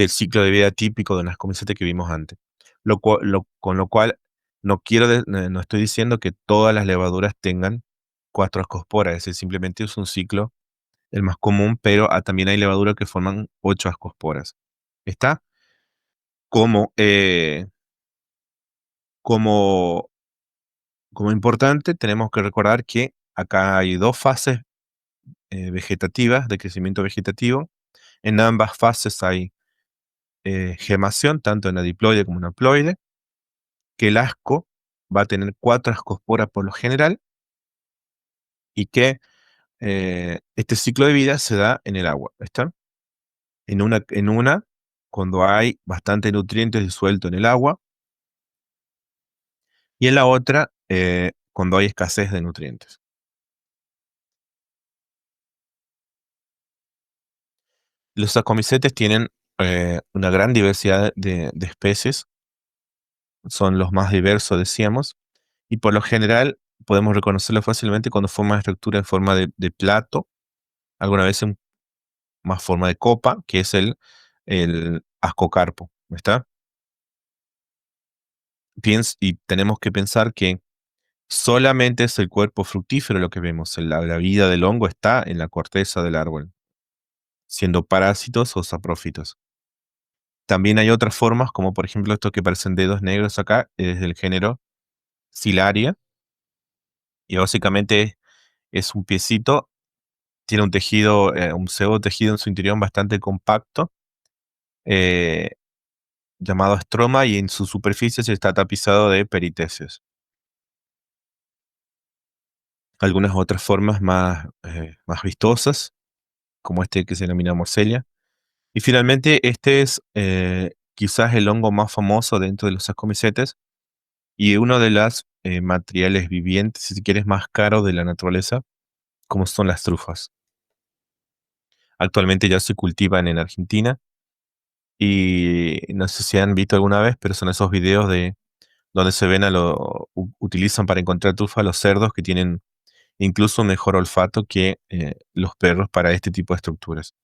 ciclo de vida típico de una ascomicete que vimos antes. Con lo cual, no estoy diciendo que todas las levaduras tengan 4 ascosporas, es decir, simplemente es un ciclo el más común, pero también hay levaduras que forman 8 ascosporas. ¿Está? Como, eh, como, como importante, tenemos que recordar que acá hay 2 fases vegetativas, de crecimiento vegetativo. En ambas fases hay gemación, tanto en la diploide como en la haploide, que el asco va a tener 4 ascosporas por lo general y que este ciclo de vida se da en el agua, ¿está? En una, cuando hay bastante nutrientes disueltos en el agua, y en la otra, cuando hay escasez de nutrientes. Los acomicetes tienen una gran diversidad de especies, son los más diversos, decíamos, y por lo general podemos reconocerlos fácilmente cuando forman estructura en forma de plato, alguna vez en más forma de copa, que es el ascocarpo, ¿está? Y tenemos que pensar que Solamente es el cuerpo fructífero lo que vemos. La vida del hongo está en la corteza del árbol, siendo parásitos o saprófitos. También hay otras formas, como por ejemplo estos que parecen dedos negros acá, es del género Silaria, y básicamente es un piecito, tiene un tejido, un pseudo tejido en su interior bastante compacto, eh, llamado estroma, y en su superficie se está tapizado de peritecios. Algunas otras formas más vistosas, como este que se denomina morcelia. Y finalmente, este es quizás el hongo más famoso dentro de los ascomicetes y uno de los materiales vivientes, si quieres, más caros de la naturaleza, como son las trufas. Actualmente ya se cultivan en Argentina y no sé si han visto alguna vez, pero son esos videos de donde se ven utilizan para encontrar trufa a los cerdos que tienen incluso mejor olfato que los perros para este tipo de estructuras.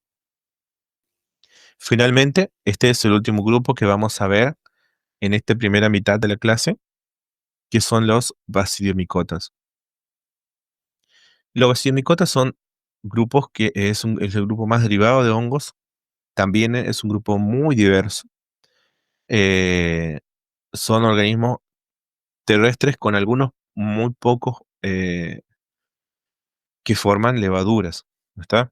Finalmente, este es el último grupo que vamos a ver en esta primera mitad de la clase, que son los basidiomicotas. Los basidiomicotas son grupos que es el grupo más derivado de hongos. También es un grupo muy diverso. Eh, Son organismos terrestres con algunos muy pocos que forman levaduras. ¿No está?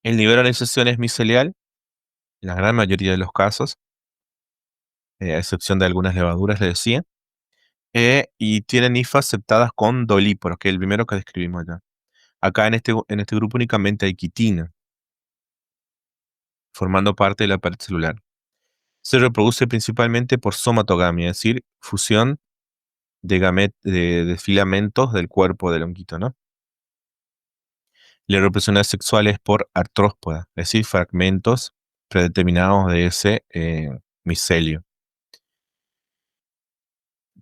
El nivel de organización es micelial, en la gran mayoría de los casos, a excepción de algunas levaduras, le decía, y tienen hifas septadas con dolíporos, que es el primero que describimos ya. Acá en este grupo únicamente hay quitina, formando parte de la pared celular. Se reproduce principalmente por somatogamia, es decir, fusión de filamentos del cuerpo del honguito, ¿no? La reproducción sexual es por artrópoda, es decir, fragmentos predeterminados de ese micelio.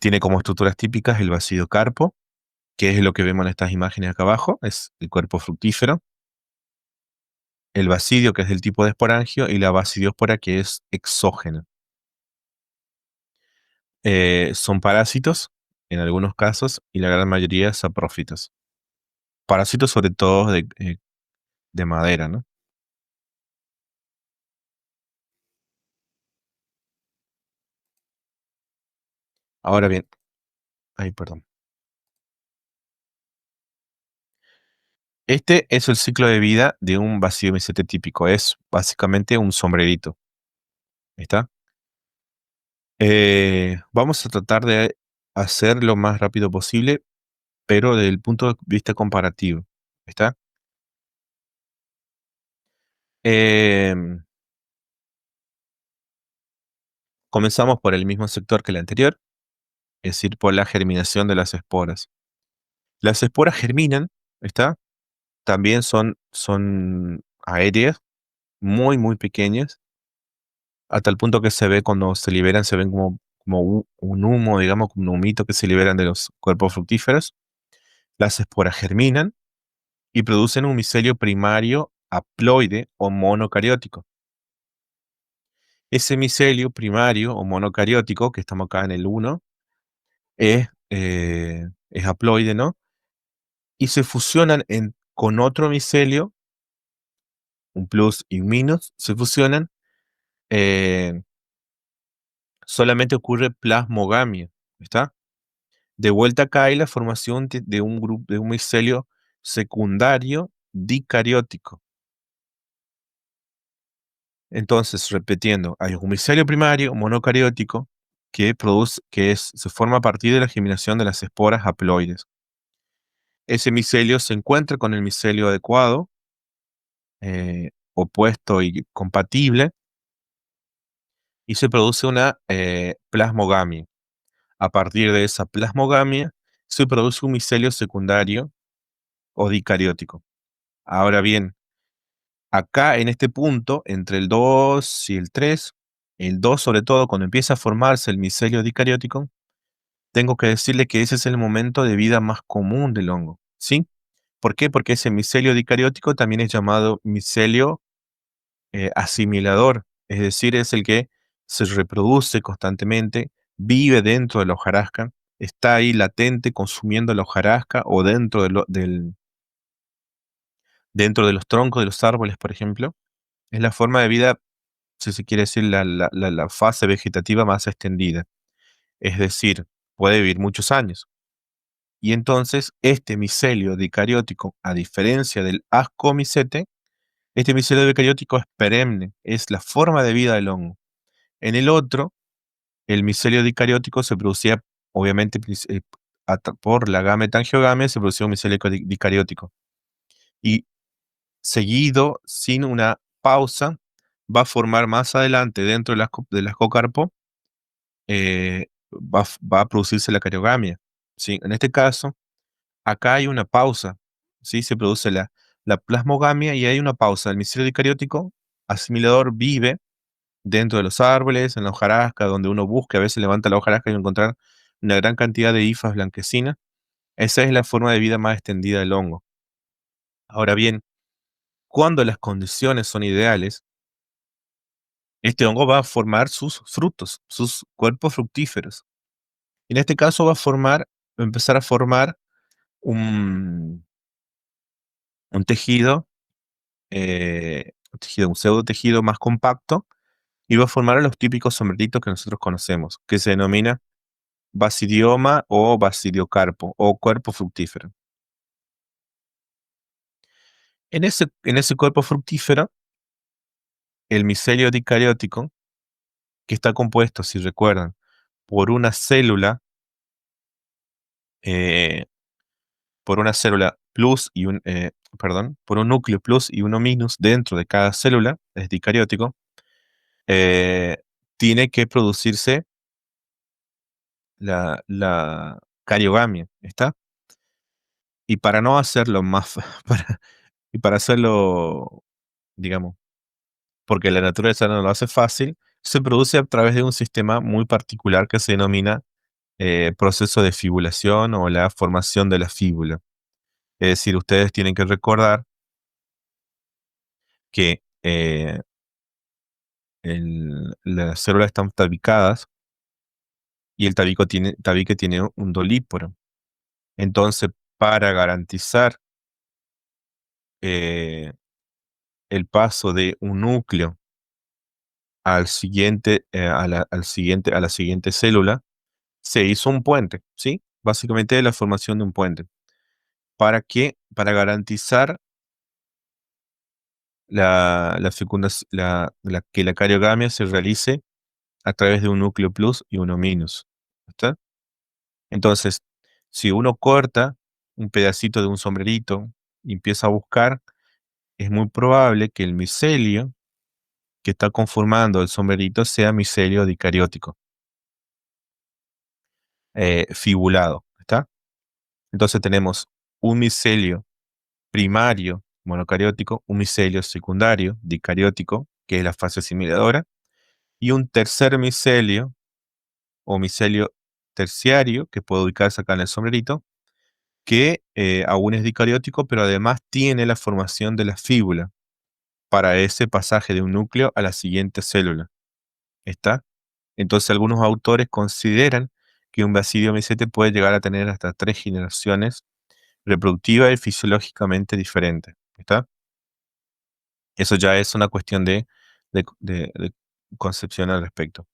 Tiene como estructuras típicas el basidiocarpo, que es lo que vemos en estas imágenes acá abajo, es el cuerpo fructífero, el basidio, que es del tipo de esporangio, y la basidióspora, que es exógena. Son parásitos, en algunos casos, y la gran mayoría saprófitos. Parásitos sobre todo de madera, ¿no? Ahora bien, ay, perdón. Este es el ciclo de vida de un basidiomiceto típico. Es básicamente un sombrerito. ¿Está? Vamos a tratar de hacer lo más rápido posible, pero desde el punto de vista comparativo. ¿Está? Em, Comenzamos por el mismo sector que el anterior, es decir, por la germinación de las esporas. Las esporas germinan, ¿está? También son aéreas, muy, muy pequeñas, a tal punto que se ve cuando se liberan, se ven como un humo, digamos, como un humito que se liberan de los cuerpos fructíferos. Las esporas germinan y producen un micelio primario haploide o monocariótico. Ese micelio primario o monocariótico, que estamos acá en el 1, es haploide, ¿no? Y se fusionan con otro micelio, un plus y un minus, se fusionan, eh, solamente ocurre plasmogamia, ¿está? De vuelta acá hay la formación de un grupo, de un micelio secundario dicariótico. Entonces, repitiendo, hay un micelio primario monocariótico que produce, se forma a partir de la germinación de las esporas haploides. Ese micelio se encuentra con el micelio adecuado, opuesto y compatible, y se produce una plasmogamia. A partir de esa plasmogamia se produce un micelio secundario o dicariótico. Ahora bien, acá en este punto, entre el 2 y el 2 sobre todo, cuando empieza a formarse el micelio dicariótico, tengo que decirle que ese es el momento de vida más común del hongo, ¿sí? ¿Por qué? Porque ese micelio dicariótico también es llamado micelio asimilador, es decir, es el que se reproduce constantemente, vive dentro de la hojarasca está ahí latente consumiendo la hojarasca o dentro de los troncos de los árboles, por ejemplo. Es la forma de vida, si se quiere decir, la fase vegetativa más extendida. Es decir, puede vivir muchos años. Y entonces, este micelio dicariótico, a diferencia del ascomicete, este micelio dicariótico es perenne, es la forma de vida del hongo. En el otro, el micelio dicariótico se producía, obviamente, por la gametangiogamia, se producía un micelio dicariótico. Y seguido, sin una pausa, va a formar más adelante, dentro del ascocarpo, va a producirse la cariogamia. ¿Sí? En este caso, acá hay una pausa, ¿sí? Se produce la plasmogamia y hay una pausa. El micelio dicariótico asimilador vive dentro de los árboles, en la hojarasca, donde uno busca, a veces levanta la hojarasca y va a encontrar una gran cantidad de hifas blanquecinas. Esa es la forma de vida más extendida del hongo. Ahora bien, cuando las condiciones son ideales, este hongo va a formar sus frutos, sus cuerpos fructíferos. En este caso va a empezar a formar un, un tejido, un pseudo tejido más compacto y va a formar los típicos sombreritos que nosotros conocemos, que se denomina basidioma o basidiocarpo o cuerpo fructífero. En ese cuerpo fructífero, el micelio dicariótico, que está compuesto, si recuerdan, por una célula, eh, por una célula plus y por un núcleo plus y uno minus dentro de cada célula, es dicariótico, eh, tiene que producirse la cariogamia, ¿está? Y para no hacerlo más, y para hacerlo, digamos, porque la naturaleza no lo hace fácil, se produce a través de un sistema muy particular que se denomina proceso de fibulación o la formación de la fíbula. Es decir, ustedes tienen que recordar que las células están tabicadas y el tabique tiene un dolíporo. Entonces, para garantizar eh, el paso de un núcleo al siguiente, a la siguiente célula, se hizo un puente, ¿sí? Básicamente la formación de un puente. ¿Para qué? Para garantizar que la cariogamia se realice a través de un núcleo plus y uno minus. ¿Está? Entonces, si uno corta un pedacito de un sombrerito y empieza a buscar, es muy probable que el micelio que está conformando el sombrerito sea micelio dicariótico, fibulado. ¿Está? Entonces tenemos un micelio primario monocariótico, un micelio secundario dicariótico, que es la fase asimiladora, y un tercer micelio o micelio terciario, que puede ubicarse acá en el sombrerito, que aún es dicariótico, pero además tiene la formación de la fíbula para ese pasaje de un núcleo a la siguiente célula. ¿Está? Entonces algunos autores consideran que un basidio micete puede llegar a tener hasta 3 generaciones reproductivas y fisiológicamente diferentes. ¿Está? Eso ya es una cuestión de concepción al respecto.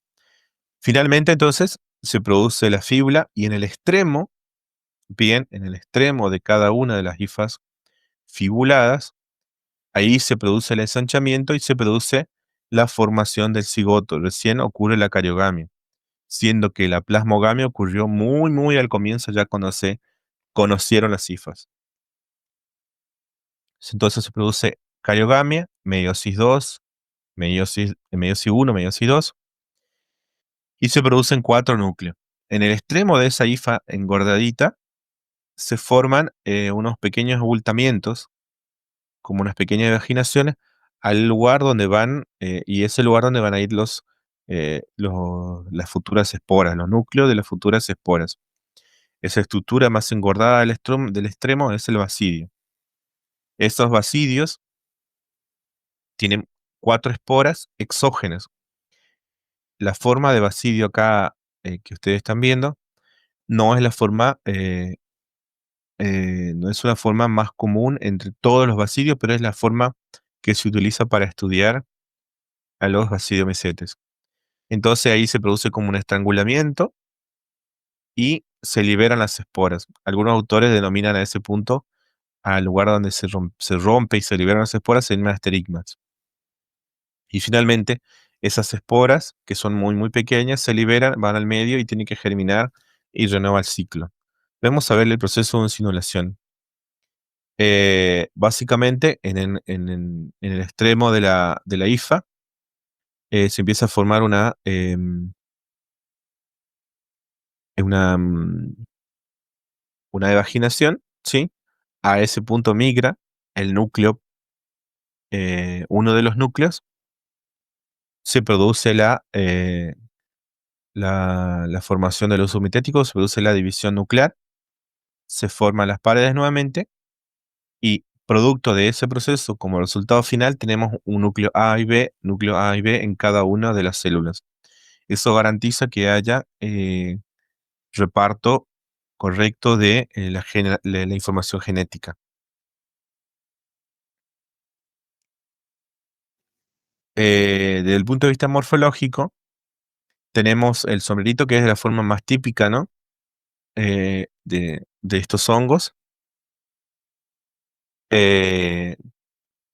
Finalmente, entonces, se produce la fíbula y en el extremo, bien, en el extremo de cada una de las hifas fibuladas, ahí se produce el ensanchamiento y se produce la formación del cigoto. Recién ocurre la cariogamia, siendo que la plasmogamia ocurrió muy, muy al comienzo, ya cuando se conocieron las hifas. Entonces se produce cariogamia, meiosis 2, meiosis 1, meiosis 2, y se producen 4 núcleos. En el extremo de esa hifa engordadita se forman unos pequeños abultamientos, como unas pequeñas vaginaciones, al lugar donde van, y ese lugar donde van a ir las futuras esporas, los núcleos de las futuras esporas. Esa estructura más engordada del extremo es el basidio. Estos basidios tienen 4 esporas exógenas. La forma de basidio acá que ustedes están viendo no es la forma, no es una forma más común entre todos los basidios, pero es la forma que se utiliza para estudiar a los basidiomicetes. Entonces ahí se produce como un estrangulamiento y se liberan las esporas. Algunos autores denominan a ese punto, al lugar donde se rompe y se liberan las esporas, se llaman esterigmas. Y finalmente, esas esporas, que son muy, muy pequeñas, se liberan, van al medio y tienen que germinar y renueva el ciclo. Vamos a ver el proceso de insinulación. Básicamente, en el extremo de la hifa, se empieza a formar una, una evaginación, ¿sí? A ese punto migra el núcleo, uno de los núcleos, se produce la formación de los submitéticos, se produce la división nuclear, se forman las paredes nuevamente y producto de ese proceso, como resultado final, tenemos un núcleo A y B en cada una de las células. Eso garantiza que haya reparto correcto de la información genética. Desde el punto de vista morfológico, tenemos el sombrerito, que es la forma más típica, ¿no? De estos hongos. Eh,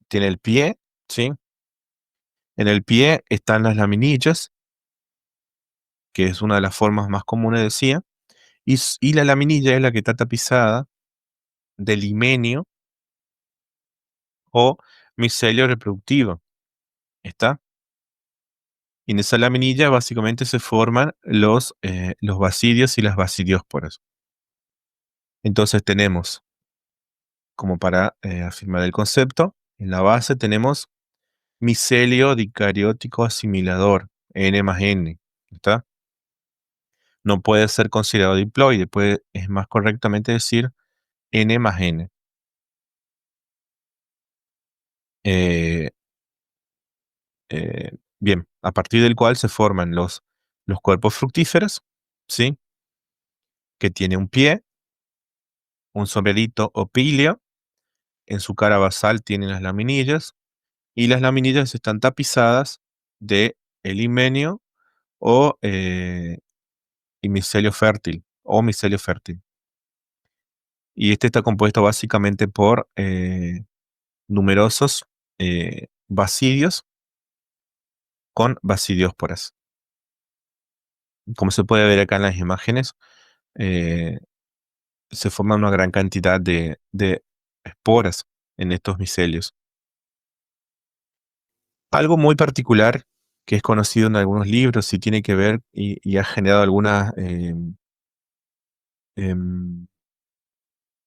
Tiene el pie, ¿sí? En el pie están las laminillas, que es una de las formas más comunes, decía, y la laminilla es la que está tapizada de limenio o micelio reproductivo, ¿está? Y en esa laminilla básicamente se forman los basidios y las basidiósporas. Entonces tenemos, como para afirmar el concepto, en la base tenemos micelio dicariótico asimilador, N más N, ¿está? No puede ser considerado diploide, es más correctamente decir N más N. Eh, Bien, a partir del cual se forman los cuerpos fructíferos, ¿sí? Que tiene un pie, un sombrerito o píleo, en su cara basal tienen las laminillas, y las laminillas están tapizadas de el himenio o y micelio fértil, o micelio fértil. Y este está compuesto básicamente por numerosos basidios con basidiósporas. Como se puede ver acá en las imágenes, eh, se forma una gran cantidad de esporas en estos micelios. Algo muy particular que es conocido en algunos libros y tiene que ver y ha generado algunas, em,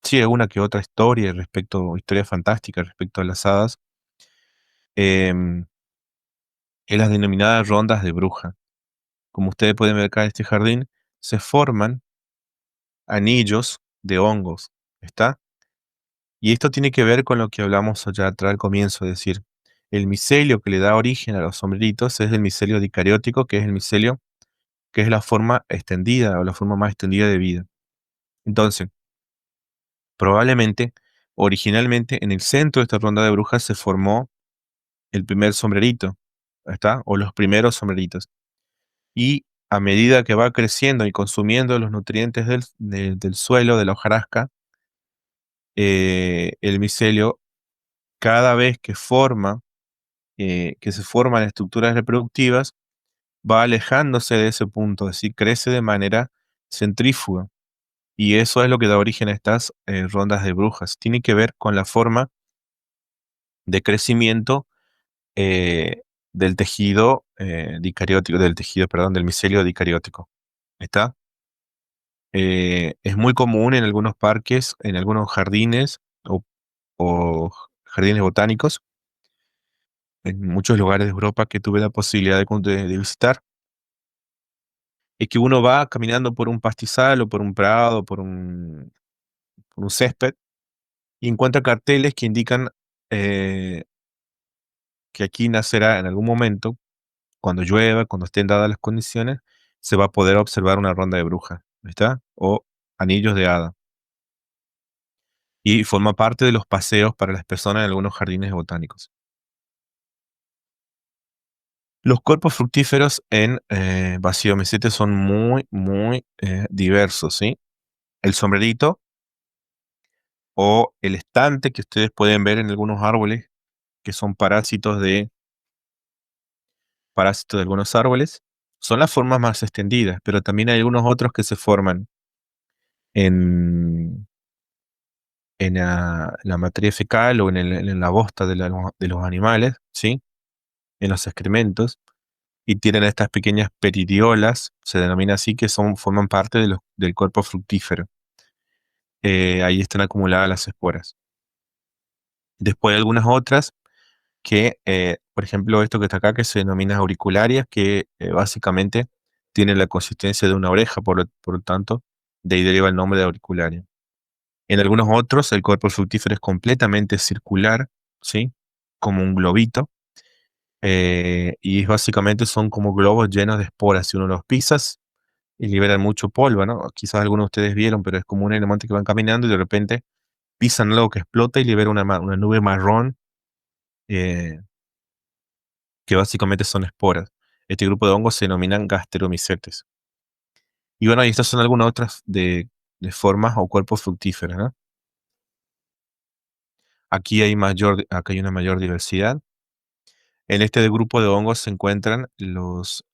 sí, alguna que otra historia fantástica respecto a las hadas, em, es las denominadas rondas de bruja. Como ustedes pueden ver acá en este jardín, se forman anillos de hongos, ¿está? Y esto tiene que ver con lo que hablamos allá atrás al comienzo, es decir, el micelio que le da origen a los sombreritos es el micelio dicariótico, que es el micelio que es la forma extendida o la forma más extendida de vida. Entonces, probablemente, originalmente, en el centro de esta ronda de brujas se formó el primer sombrerito, ¿está? O los primeros sombreritos. Y a medida que va creciendo y consumiendo los nutrientes del suelo, de la hojarasca, el micelio, cada vez que se forman estructuras reproductivas, va alejándose de ese punto, es decir, crece de manera centrífuga. Y eso es lo que da origen a estas rondas de brujas. Tiene que ver con la forma de crecimiento eh, del tejido dicariótico, perdón, del micelio dicariótico. ¿Está? Es muy común en algunos parques, en algunos jardines o jardines botánicos, en muchos lugares de Europa que tuve la posibilidad de visitar, es que uno va caminando por un pastizal o por un prado, por un césped, y encuentra carteles que indican eh, que aquí nacerá en algún momento, cuando llueva, cuando estén dadas las condiciones, se va a poder observar una ronda de brujas. ¿está? O anillos de hada. Y forma parte de los paseos para las personas en algunos jardines botánicos. Los cuerpos fructíferos en Basidiomycetes son muy, muy diversos, ¿sí? El sombrerito o el estante que ustedes pueden ver en algunos árboles, que son parásitos de algunos árboles, son las formas más extendidas, pero también hay algunos otros que se forman en, en la materia fecal o en la bosta de los animales, ¿sí? En los excrementos, y tienen estas pequeñas peridiolas, se denomina así, que forman parte del cuerpo fructífero. Ahí están acumuladas las esporas. Después hay algunas otras que, por ejemplo, esto que está acá, que se denomina auricularias, que básicamente tiene la consistencia de una oreja, por lo tanto, de ahí deriva el nombre de auricularia. En algunos otros, el cuerpo fructífero es completamente circular, ¿sí? Como un globito, y básicamente son como globos llenos de esporas. Si uno los pisas y liberan mucho polvo, ¿no? Quizás algunos de ustedes vieron, pero es como un elemento que van caminando y de repente pisan algo que explota y libera una nube marrón, eh, que básicamente son esporas. Este grupo de hongos se denominan gasteromycetes. Y bueno, y estas son algunas otras de formas o cuerpos fructíferos, ¿no? Acá hay una mayor diversidad. En este grupo de hongos se encuentran los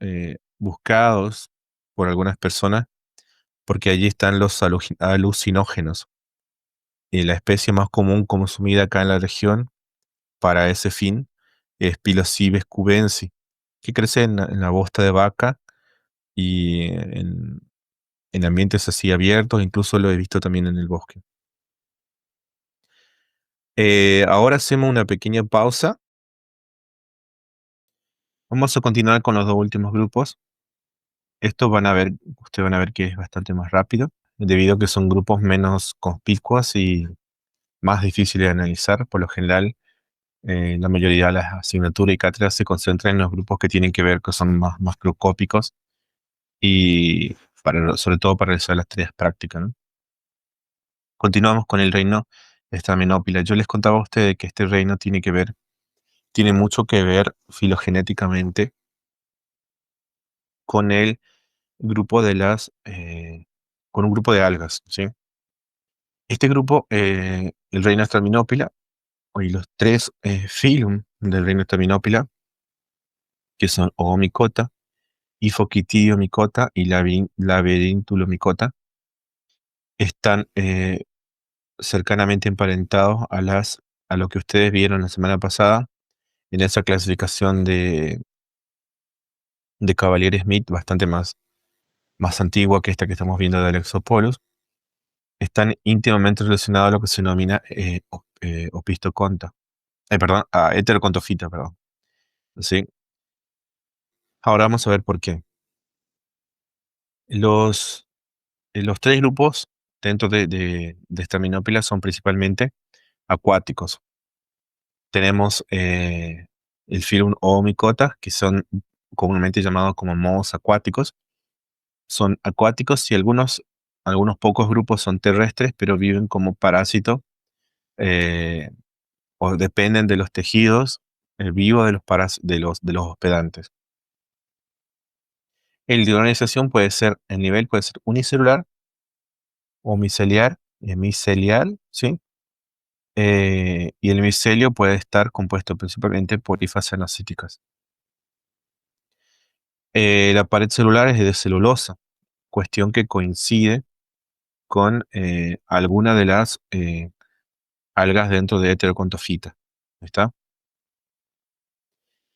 buscados por algunas personas porque allí están los alucinógenos. Y la especie más común consumida acá en la región para ese fin es Psilocybes cubensis, que crece en la bosta de vaca y en ambientes así abiertos, incluso lo he visto también en el bosque. Ahora hacemos una pequeña pausa. Vamos a continuar con los dos últimos grupos. Ustedes van a ver que es bastante más rápido, debido a que son grupos menos conspicuos y más difíciles de analizar. Por lo general, la mayoría de las asignaturas y cátedras se concentran en los grupos que tienen que ver, que son más macroscópicos y sobre todo para realizar las tareas prácticas, ¿no? Continuamos con el reino Stamenophyla. Yo les contaba a ustedes que este reino tiene mucho que ver filogenéticamente con el grupo con un grupo de algas, ¿sí? Este grupo, el reino Stamenophyla, y los tres phylum del reino Stamenophyla, que son Oomycota, Hyphocytiomycota y Labyrinthulomycota, están cercanamente emparentados a lo que ustedes vieron la semana pasada en esa clasificación de Cavalier-Smith, bastante más antigua que esta que estamos viendo de Alexopoulos. Están íntimamente relacionados a lo que se denomina Opisthoctonta. Perdón, a Heterocontophyta, perdón. ¿Sí? Ahora vamos a ver por qué. Los, los tres grupos dentro de Staminophyla son principalmente acuáticos. Tenemos el Phylum Oomycota, que son comúnmente llamados como mohos acuáticos. Son acuáticos y algunos pocos grupos son terrestres, pero viven como parásitos eh, o dependen de los tejidos vivos de los hospedantes. El de organización el nivel puede ser unicelular o micelial, ¿sí? Y el micelio puede estar compuesto principalmente por hifas anacíticas. La pared celular es de celulosa, cuestión que coincide con alguna de las algas dentro de Heterocontophyta. ¿Está?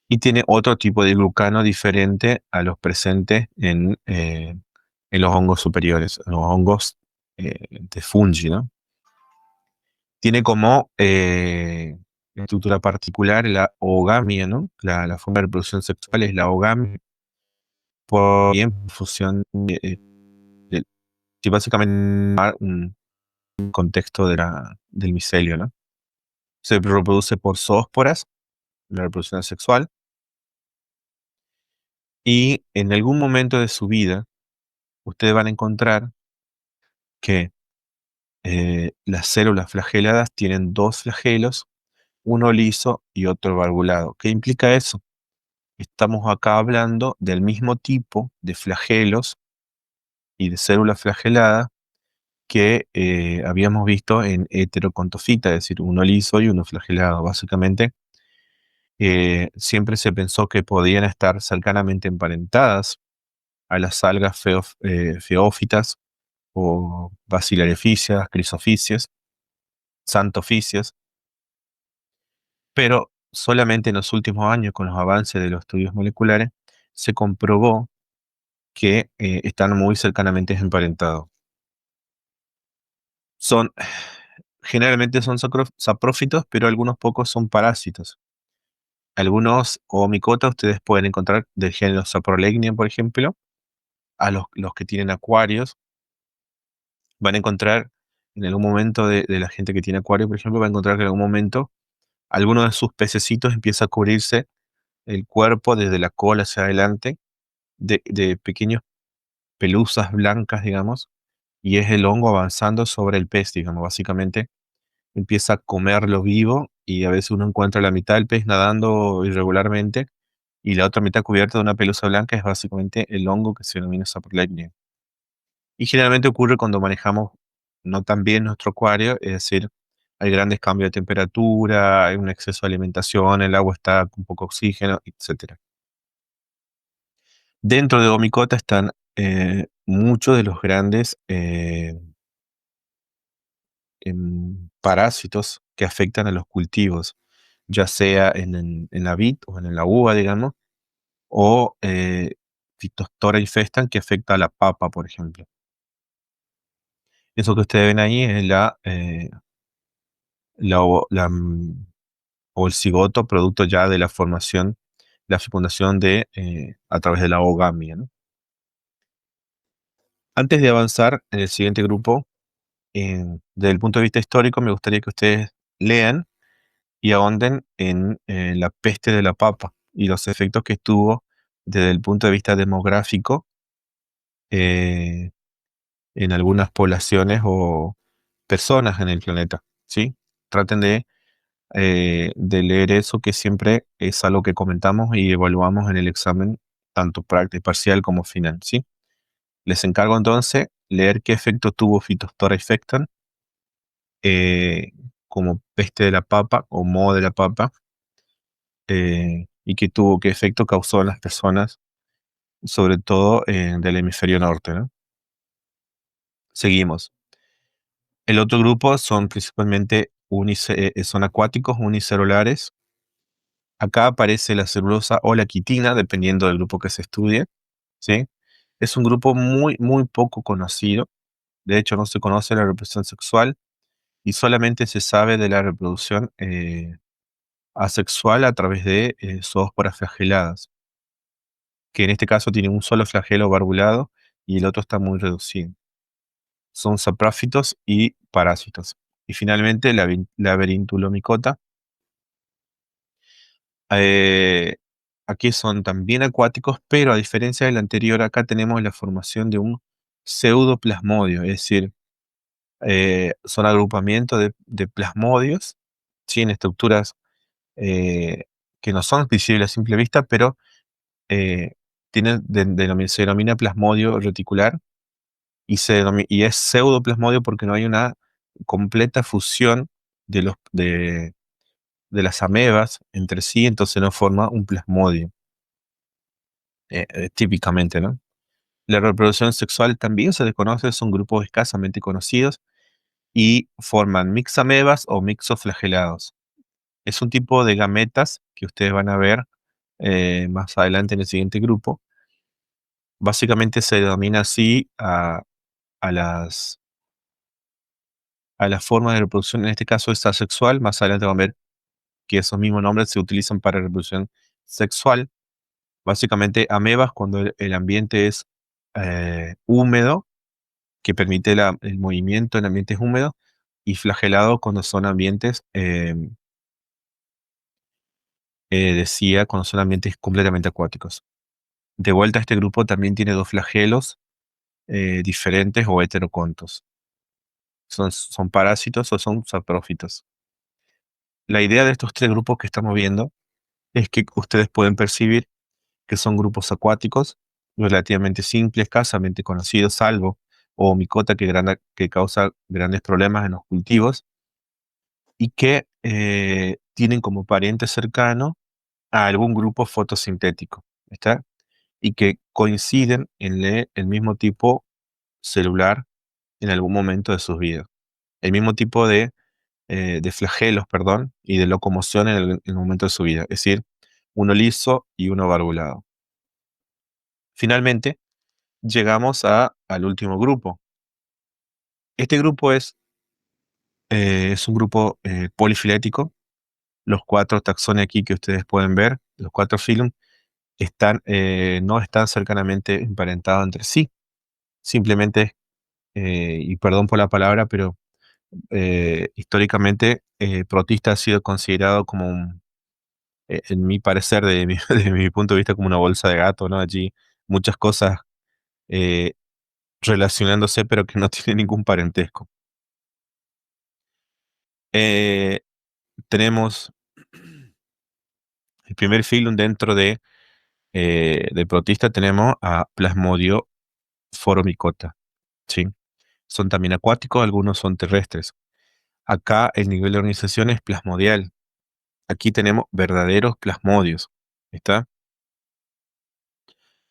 Y tiene otro tipo de glucano diferente a los presentes en los hongos superiores, los hongos de fungi, ¿no? Tiene como estructura particular la ogamia, ¿no? La forma de reproducción sexual es la ogamia, por bien fusión sí, básicamente un contexto del micelio, ¿no? Se reproduce por zoosporas, la reproducción sexual, y en algún momento de su vida, ustedes van a encontrar que las células flageladas tienen dos flagelos, uno liso y otro valvulado. ¿Qué implica eso? Estamos acá hablando del mismo tipo de flagelos y de células flageladas que habíamos visto en heterocontofita, es decir, uno liso y uno flagelado. Básicamente, siempre se pensó que podían estar cercanamente emparentadas a las algas feófitas o basilarefíceas, crisofíceas, xanthophyceas, pero solamente en los últimos años, con los avances de los estudios moleculares, se comprobó que están muy cercanamente emparentados. Son, generalmente son saprófitos, pero algunos pocos son parásitos. Algunos oomicota ustedes pueden encontrar del género Saprolegnia, por ejemplo, a los que tienen acuarios, van a encontrar en algún momento de la gente que tiene acuario, por ejemplo, va a encontrar que en algún momento alguno de sus pececitos empieza a cubrirse el cuerpo desde la cola hacia adelante de pequeños pelusas blancas, digamos, y es el hongo avanzando sobre el pez, digamos, básicamente empieza a comerlo vivo y a veces uno encuentra la mitad del pez nadando irregularmente y la otra mitad cubierta de una pelusa blanca es básicamente el hongo que se denomina Saprolegnia. Y generalmente ocurre cuando manejamos no tan bien nuestro acuario, es decir, hay grandes cambios de temperatura, hay un exceso de alimentación, el agua está con poco oxígeno, etcétera. Dentro de Omicota están muchos de los grandes parásitos que afectan a los cultivos, ya sea en la vid o en la uva, digamos, o Phytophthora infestan que afecta a la papa, por ejemplo. Eso que ustedes ven ahí es la, o la, o el cigoto, producto ya de la formación, la fecundación a través de la ogamia, ¿no? Antes de avanzar en el siguiente grupo, desde el punto de vista histórico, me gustaría que ustedes lean y ahonden en la peste de la papa y los efectos que tuvo desde el punto de vista demográfico eh, en algunas poblaciones o personas en el planeta, ¿sí? Traten de leer eso, que siempre es algo que comentamos y evaluamos en el examen, tanto práctico, parcial como final, ¿sí? Les encargo entonces leer qué efecto tuvo Phytophthora infectan eh, como peste de la papa o moho de la papa y qué efecto causó en las personas, sobre todo del hemisferio norte, ¿no? Seguimos. El otro grupo son principalmente son acuáticos unicelulares. Acá aparece la celulosa o la quitina, dependiendo del grupo que se estudie, ¿sí? Es un grupo muy, muy poco conocido. De hecho, no se conoce la reproducción sexual y solamente se sabe de la reproducción asexual a través de zoosporas flageladas, que en este caso tiene un solo flagelo valvulado y el otro está muy reducido. Son saprófitos y parásitos. Y finalmente la Verintulomicota. Eh, Aquí son también acuáticos, pero a diferencia del anterior, acá tenemos la formación de un pseudoplasmodio, es decir, son agrupamientos de plasmodios, ¿sí? En estructuras que no son visibles a simple vista, pero eh, se denomina plasmodio reticular y es pseudoplasmodio porque no hay una completa fusión de las amebas entre sí, entonces no forma un plasmodio, típicamente, ¿no? La reproducción sexual también se desconoce, son grupos escasamente conocidos y forman mixamebas o mixoflagelados. Es un tipo de gametas que ustedes van a ver más adelante en el siguiente grupo. Básicamente se denomina así a las, a las formas de reproducción, en este caso es asexual, más adelante van a ver que esos mismos nombres se utilizan para reproducción sexual. Básicamente amebas cuando el ambiente es húmedo, que permite el movimiento en ambientes húmedos, y flagelados cuando son ambientes, decía, cuando son ambientes completamente acuáticos. De vuelta, este grupo también tiene dos flagelos diferentes o heterocontos. son parásitos o son saprófitos. La idea de estos tres grupos que estamos viendo es que ustedes pueden percibir que son grupos acuáticos relativamente simples, escasamente conocidos, salvo o micota que causa grandes problemas en los cultivos y que tienen como pariente cercano a algún grupo fotosintético, ¿está? Y que coinciden en el mismo tipo celular en algún momento de sus vidas. El mismo tipo de flagelos, perdón, y de locomoción en el momento de su vida, es decir, uno liso y uno valvulado. Finalmente, llegamos al último grupo. Este grupo es un grupo polifilético. Los cuatro taxones aquí que ustedes pueden ver, los cuatro filum, no están cercanamente emparentados entre sí. Simplemente, y perdón por la palabra, pero históricamente Protista ha sido considerado como en mi parecer, de mi punto de vista, como una bolsa de gato, ¿no? Allí muchas cosas eh, relacionándose, pero que no tienen ningún parentesco. Eh, tenemos el primer filum dentro de Protista, tenemos a Plasmodio foromicota, ¿sí? Son también acuáticos, algunos son terrestres. Acá el nivel de organización es plasmodial. Aquí tenemos verdaderos plasmodios, ¿está?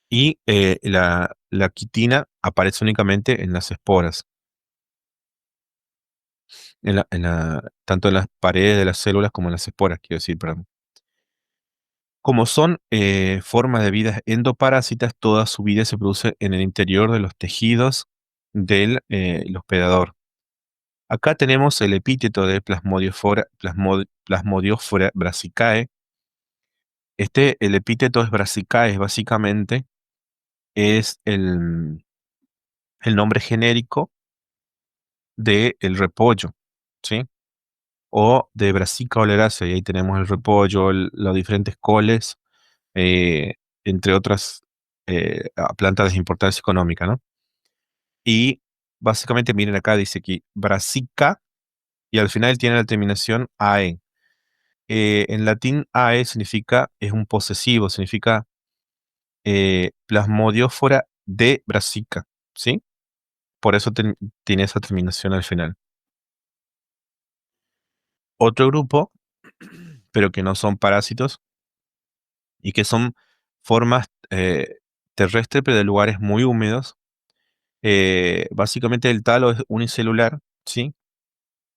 Y la quitina aparece únicamente en las esporas, tanto en las paredes de las células como en las esporas, quiero decir, perdón. Como son formas de vida endoparásitas, toda su vida se produce en el interior de los tejidos del hospedador. Acá tenemos el epíteto de Plasmodiófora brassicae. El epíteto es brassicae, básicamente es el nombre genérico del repollo, ¿sí? O de Brassica oleracea, y ahí tenemos el repollo, los diferentes coles, eh, entre otras plantas de importancia económica, ¿no? Y básicamente, miren acá, dice aquí Brassica, y al final tiene la terminación AE. En latín, AE es un posesivo, significa Plasmodiófora de Brassica, ¿sí? Por eso tiene esa terminación al final. Otro grupo, pero que no son parásitos y que son formas terrestres, pero de lugares muy húmedos. Básicamente el talo es unicelular, ¿sí?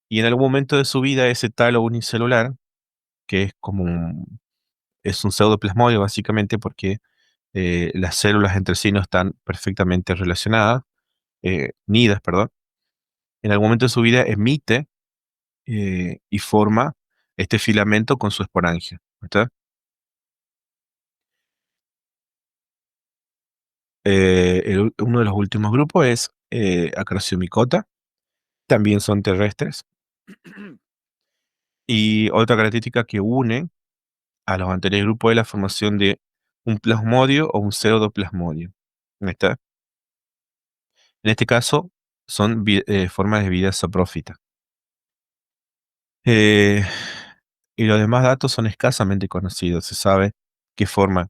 Y en algún momento de su vida ese talo unicelular, que es un pseudoplasmodio básicamente porque las células entre sí no están perfectamente relacionadas, unidas, perdón, en algún momento de su vida emite y forma este filamento con su esporangia, ¿está? Uno de los últimos grupos es Acrasiomycota, también son terrestres. Y otra característica que une a los anteriores grupos es la formación de un plasmodio o un pseudoplasmodio. ¿Está? En este caso, son formas de vida saprófita. Eh, y los demás datos son escasamente conocidos. Se sabe que forman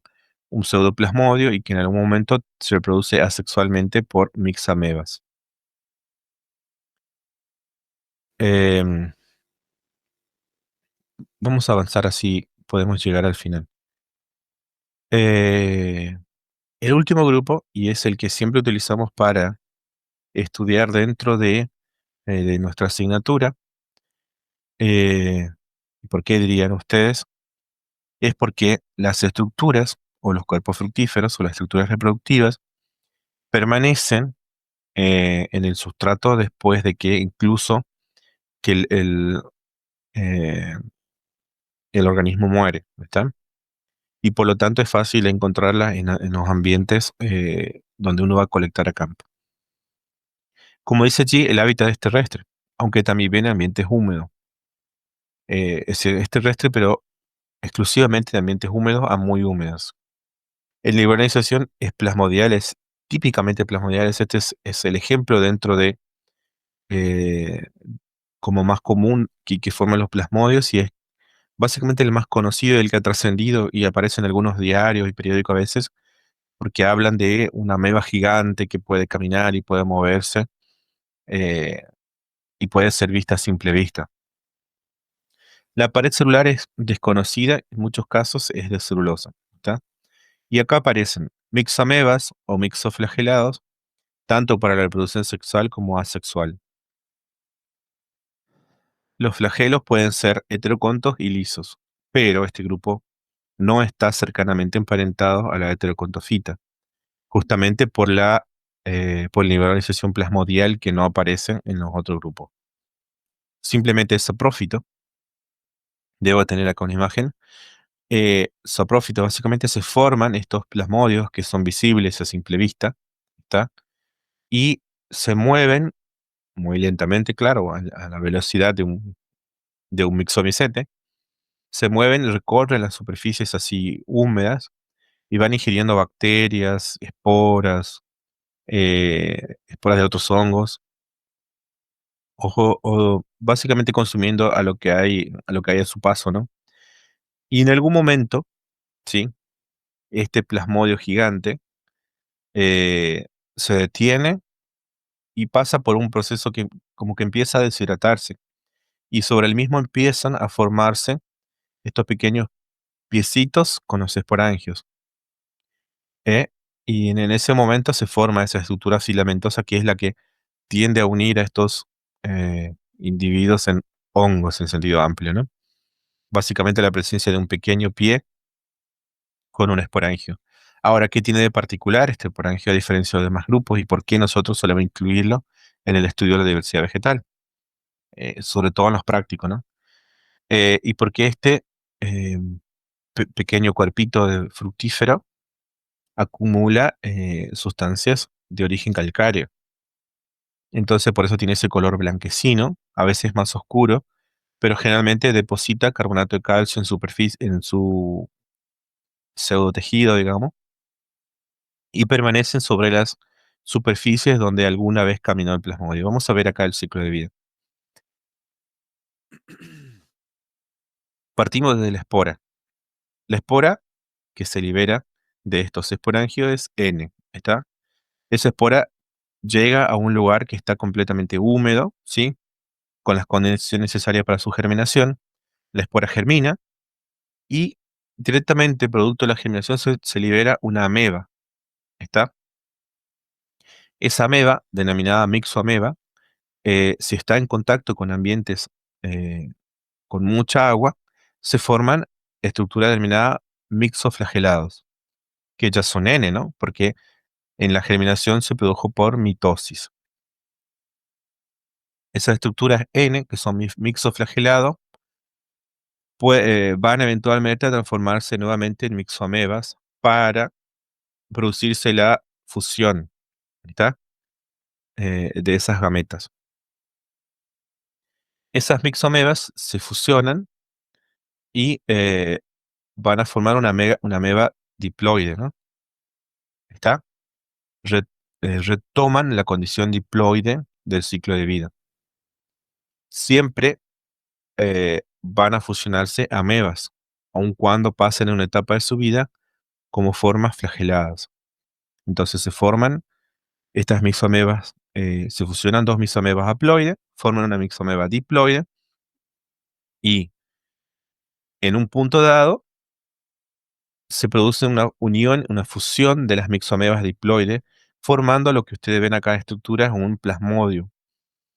un pseudoplasmodio y que en algún momento se reproduce asexualmente por mixamebas. Em, Vamos a avanzar así, podemos llegar al final. Eh, el último grupo, y es el que siempre utilizamos para estudiar dentro de nuestra asignatura, eh, ¿por qué dirían ustedes? Es porque las estructuras o los cuerpos fructíferos o las estructuras reproductivas permanecen en el sustrato después de que incluso que eh, el organismo muere, ¿está? Y por lo tanto es fácil encontrarlas en los ambientes donde uno va a colectar a campo. Como dice allí, el hábitat es terrestre, aunque también viene en ambientes húmedos. Es terrestre, pero exclusivamente de ambientes húmedos a muy húmedos. El nivel de organización es plasmodial, es típicamente plasmodial. Es el ejemplo dentro de eh, como más común que forman los plasmodios y es básicamente el más conocido y el que ha trascendido y aparece en algunos diarios y periódicos a veces, porque hablan de una ameba gigante que puede caminar y puede moverse eh, y puede ser vista a simple vista. La pared celular es desconocida, en muchos casos es de celulosa, ¿está? Y acá aparecen mixamebas o mixoflagelados, tanto para la reproducción sexual como asexual. Los flagelos pueden ser heterocontos y lisos, pero este grupo no está cercanamente emparentado a la heterocontofita, justamente por la polimeralización plasmodial que no aparece en los otros grupos. Simplemente es saprófito, debo tener acá una imagen. Saprófito, básicamente se forman estos plasmodios que son visibles a simple vista, ¿está? Y se mueven muy lentamente, claro, a la velocidad de un mixomicete, se mueven y recorren las superficies así húmedas y van ingiriendo bacterias, esporas de otros hongos, o básicamente consumiendo a lo que hay a su paso, ¿no? Y en algún momento, ¿sí? Este plasmodio gigante eh, se detiene y pasa por un proceso que como que empieza a deshidratarse y sobre el mismo empiezan a formarse estos pequeños piecitos con los esporangios, ¿eh? Y en ese momento se forma esa estructura filamentosa que es la que tiende a unir a estos individuos en hongos en sentido amplio, ¿no? Básicamente la presencia de un pequeño pie con un esporangio. Ahora, ¿qué tiene de particular este esporangio a diferencia de demás grupos y por qué nosotros solemos incluirlo en el estudio de la diversidad vegetal? Sobre todo en los prácticos, ¿no? Y por qué este eh, pequeño cuerpito de fructífero acumula sustancias de origen calcáreo. Entonces, por eso tiene ese color blanquecino, a veces más oscuro, pero generalmente deposita carbonato de calcio en superficie, en su pseudotejido, digamos, y permanecen sobre las superficies donde alguna vez caminó el plasmodio. Vamos a ver acá el ciclo de vida. Partimos desde la espora. La espora que se libera de estos esporangios es N, ¿está? Esa espora llega a un lugar que está completamente húmedo, ¿sí? Con las condiciones necesarias para su germinación. La espora germina y directamente, producto de la germinación, se libera una ameba, ¿está? Esa ameba, denominada mixoameba, si está en contacto con ambientes eh, con mucha agua, se forman estructuras denominadas mixoflagelados, que ya son N, ¿no? Porque en la germinación se produjo por mitosis. Esas estructuras N, que son mixoflagelados, van eventualmente a transformarse nuevamente en mixoamebas para producirse la fusión, ¿está? De esas gametas. Esas mixoamebas se fusionan y van a formar una ameba diploide, ¿no? ¿Está? Re- Retoman la condición diploide del ciclo de vida. Siempre van a fusionarse amebas, aun cuando pasen en una etapa de su vida como formas flageladas. Entonces se forman estas mixoamebas, se fusionan dos mixoamebas haploides, forman una mixoameba diploide y en un punto dado se produce una unión, una fusión de las mixoamebas diploides, formando lo que ustedes ven acá en estructuras, un plasmodio,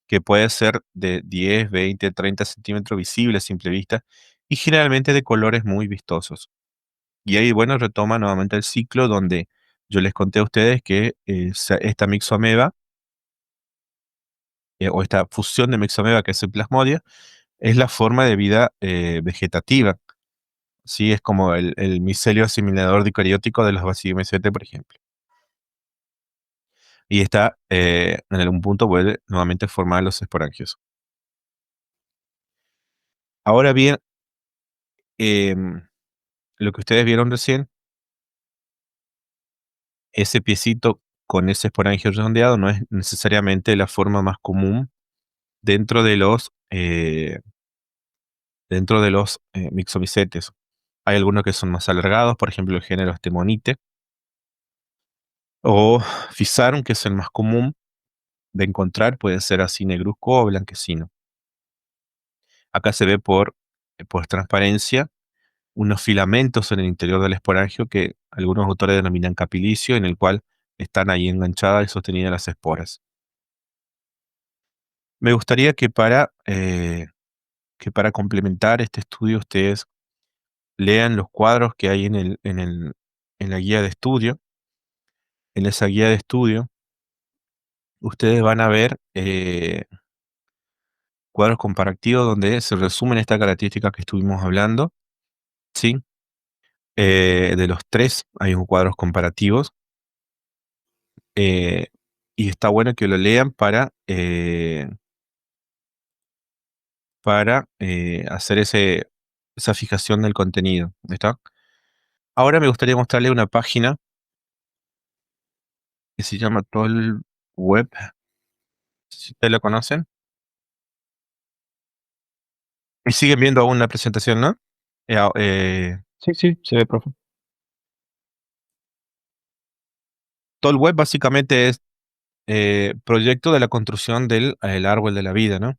que puede ser de 10, 20, 30 centímetros visible a simple vista y generalmente de colores muy vistosos. Y ahí, bueno, retoma nuevamente el ciclo donde yo les conté a ustedes que esta mixoameba o esta fusión de mixoameba que es el plasmodio es la forma de vida vegetativa. Sí, es como el micelio asimilador dicariótico de los Bacillomycetes, por ejemplo. Y esta, en algún punto, vuelve nuevamente a formar los esporangios. Ahora bien, em, lo que ustedes vieron recién, ese piecito con ese esporangio redondeado no es necesariamente la forma más común dentro de los mixomicetes. Hay algunos que son más alargados, por ejemplo, el género Stemonite, o Physarum, que es el más común de encontrar, puede ser así negruzco o blanquecino. Acá se ve por transparencia unos filamentos en el interior del esporangio que algunos autores denominan capilicio, en el cual están ahí enganchadas y sostenidas las esporas. Me gustaría que para complementar este estudio ustedes lean los cuadros que hay en la guía de estudio. En esa guía de estudio ustedes van a ver cuadros comparativos donde se resumen estas características que estuvimos hablando, ¿sí? De los tres hay unos cuadros comparativos, eh, y está bueno que lo lean para hacer esa fijación del contenido, ¿está? Ahora me gustaría mostrarle una página que se llama Toll Web, si ustedes la conocen. Y siguen viendo aún la presentación, ¿no? Sí, sí, se ve, profe. Toll Web básicamente es proyecto de la construcción del el árbol de la vida, ¿no?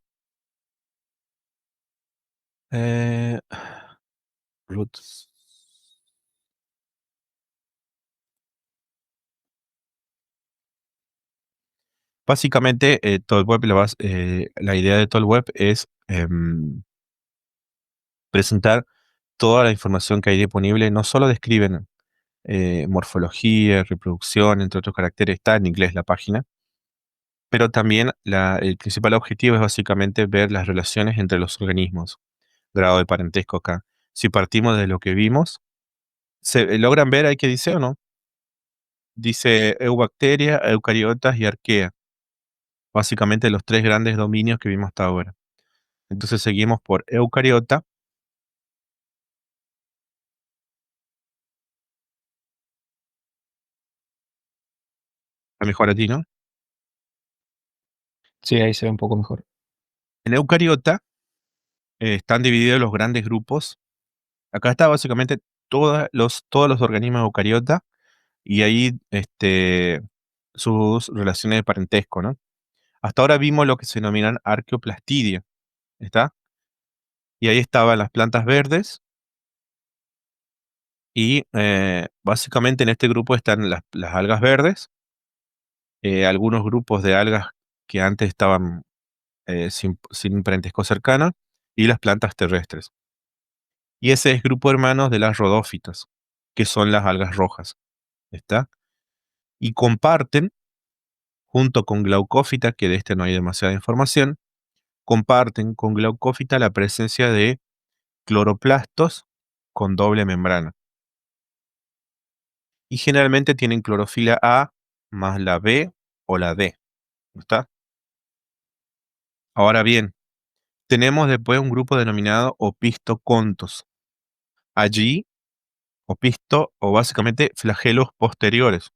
Eh, Roots. Básicamente, Toll Web, la idea de Toll Web es presentar toda la información que hay disponible. No solo describen morfología, reproducción, entre otros caracteres, está en inglés la página, pero también el principal objetivo es básicamente ver las relaciones entre los organismos, grado de parentesco acá. Si partimos de lo que vimos, ¿se logran ver ahí qué dice o no? Dice eubacteria, eucariotas y arquea, básicamente los tres grandes dominios que vimos hasta ahora. Entonces seguimos por eucariota, a mejor aquí, ¿no? Sí, ahí se ve un poco mejor. En eucariota están divididos los grandes grupos. Acá está básicamente todos los organismos eucariota y ahí sus relaciones de parentesco, ¿no? Hasta ahora vimos lo que se denominan arqueoplastidia, ¿está? Y ahí estaban las plantas verdes y básicamente en este grupo están las algas verdes, algunos grupos de algas que antes estaban sin parentesco cercano y las plantas terrestres. Y ese es grupo hermano de las rodófitas, que son las algas rojas, ¿está? Y comparten, junto con Glaucófita, que de este no hay demasiada información, comparten con Glaucófita la presencia de cloroplastos con doble membrana. Y generalmente tienen clorofila A más la B o la D, ¿está? Ahora bien, tenemos después un grupo denominado opistocontos. Allí, opisto o básicamente flagelos posteriores.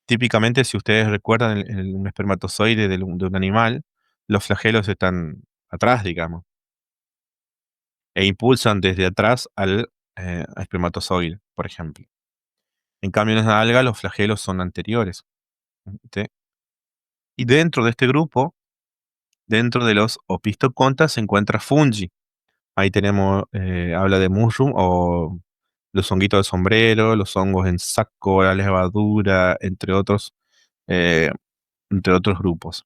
Típicamente, si ustedes recuerdan un espermatozoide de un animal, los flagelos están atrás, digamos, e impulsan desde atrás al espermatozoide, por ejemplo. En cambio, en la alga, los flagelos son anteriores. ¿Sí? Y dentro de este grupo, dentro de los opistocontas, se encuentra fungi. Ahí tenemos, habla de mushroom o los honguitos de sombrero, los hongos en saco, la levadura, eh, entre otros grupos.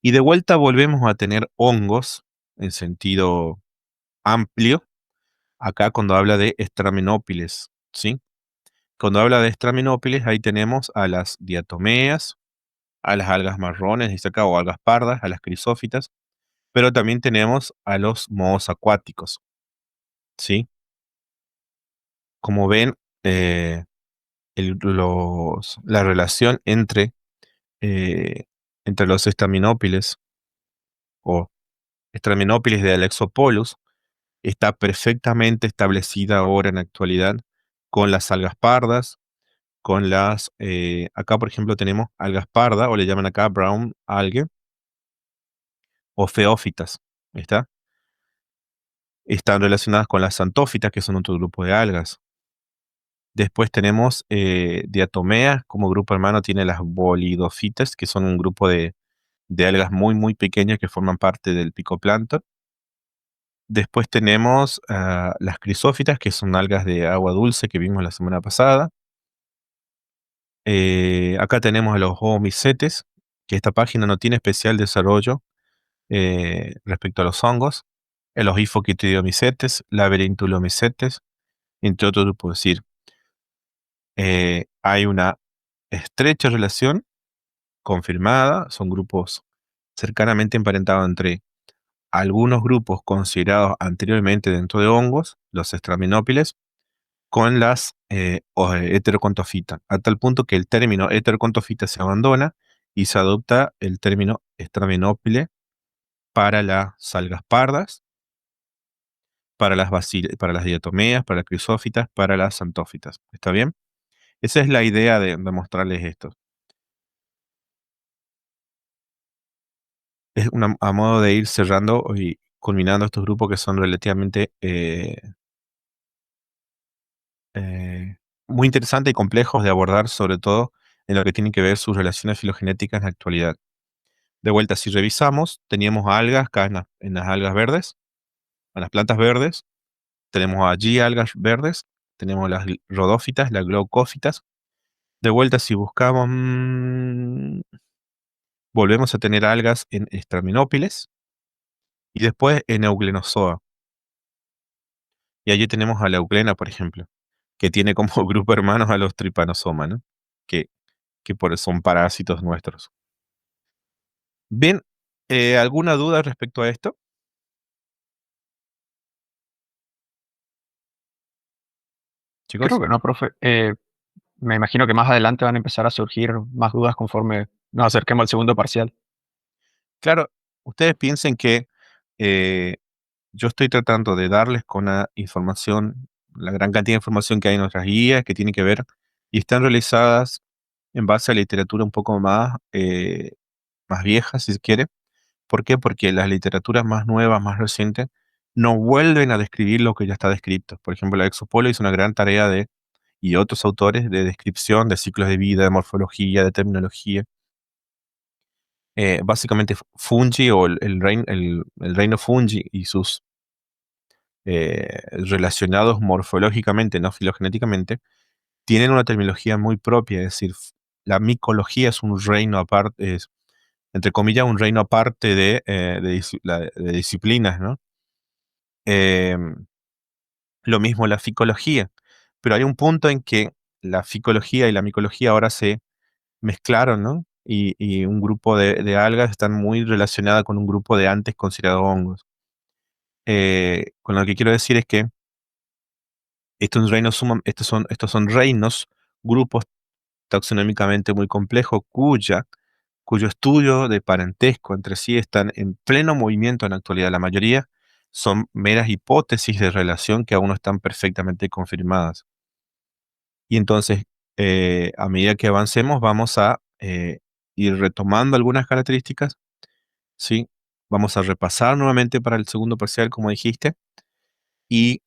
Y de vuelta volvemos a tener hongos en sentido amplio, acá cuando habla de estraminópiles, ¿sí? Cuando habla de estraminópiles, ahí tenemos a las diatomeas, a las algas marrones, dice acá, o algas pardas, a las crisófitas, pero también tenemos a los mohos acuáticos, ¿sí? Como ven, eh, la relación eh, entre los estaminópiles o estraminópiles de Alexopolus está perfectamente establecida ahora en la actualidad con las algas pardas, acá por ejemplo tenemos algas pardas, o le llaman acá brown algae, o feófitas, ¿está? Están relacionadas con las xantófitas, que son otro grupo de algas. Después tenemos diatomeas, como grupo hermano tiene las bolidofitas, que son un grupo de algas muy, muy pequeñas que forman parte del picoplancton. Después tenemos las crisófitas, que son algas de agua dulce que vimos la semana pasada. Acá tenemos a los oomicetes, que esta página no tiene especial desarrollo respecto a los hongos. Los hifoquitidiomicetes, laberintulomicetes, entre otros grupos. Es decir, hay una estrecha relación confirmada, son grupos cercanamente emparentados entre algunos grupos considerados anteriormente dentro de hongos, los estraminópiles, con las heterocontofitas, a tal punto que el término heterocontofita se abandona y se adopta el término estraminópile para las algas pardas, para para las diatomeas, para las crisófitas, para las xantófitas. ¿Está bien? Esa es la idea de mostrarles esto. Es a modo de ir cerrando y culminando estos grupos que son relativamente muy interesantes y complejos de abordar, sobre todo en lo que tiene que ver sus relaciones filogenéticas en la actualidad. De vuelta, si revisamos, teníamos algas acá en las algas verdes, en las plantas verdes, tenemos allí algas verdes, tenemos las rodófitas, las glaucófitas. De vuelta, si buscamos, volvemos a tener algas en estraminópiles y después en euglenozoa. Y allí tenemos a la euglena, por ejemplo, que tiene como grupo hermanos a los trypanosoma, ¿no? Que, son parásitos nuestros. Bien, ¿alguna duda respecto a esto, Creo chicos? que no, profe. Me imagino que más adelante van a empezar a surgir más dudas conforme nos acerquemos al segundo parcial. Claro, ustedes piensen que eh, yo estoy tratando de darles con la información, la gran cantidad de información que hay en nuestras guías, que tiene que ver, y están realizadas en base a literatura un poco más vieja, si se quiere. ¿Por qué? Porque las literaturas más nuevas, más recientes, no vuelven a describir lo que ya está descrito. Por ejemplo, la Exopolo hizo una gran tarea y otros autores de descripción de ciclos de vida, de morfología, de terminología. Básicamente fungi o el reino fungi y sus relacionados morfológicamente, no filogenéticamente, tienen una terminología muy propia, es decir, la micología es un reino aparte, es, entre comillas, un reino aparte de disciplinas, ¿no? Lo mismo la ficología, pero hay un punto en que la ficología y la micología ahora se mezclaron, ¿no? Y un grupo de algas están muy relacionadas con un grupo de antes considerados hongos. Con lo que quiero decir es que estos son reinos, grupos taxonómicamente muy complejos, cuyo estudio de parentesco entre sí están en pleno movimiento en la actualidad. La mayoría son meras hipótesis de relación que aún no están perfectamente confirmadas. Y entonces, a medida que avancemos, vamos a ir retomando algunas características, ¿sí? Vamos a repasar nuevamente para el segundo parcial, como dijiste, y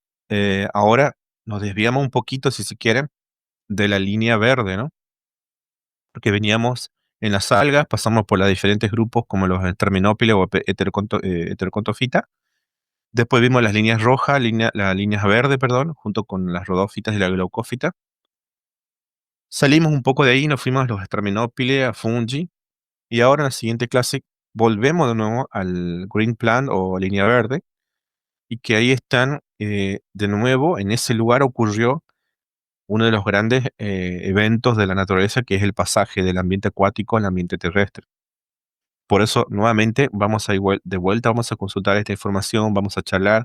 ahora nos desviamos un poquito, si se quieren, de la línea verde, ¿no? Porque veníamos en las algas, pasamos por los diferentes grupos como los terminópiles o heterocontofita. Después vimos las líneas rojas, las líneas verde, perdón, junto con las rodófitas y la glaucófita. Salimos un poco de ahí, nos fuimos a los estraminópiles, a fungi, y ahora en la siguiente clase volvemos de nuevo al green plant o línea verde, y que ahí están, de nuevo, en ese lugar ocurrió uno de los grandes eventos de la naturaleza, que es el pasaje del ambiente acuático al ambiente terrestre. Por eso, nuevamente, vamos a de vuelta, vamos a consultar esta información, vamos a charlar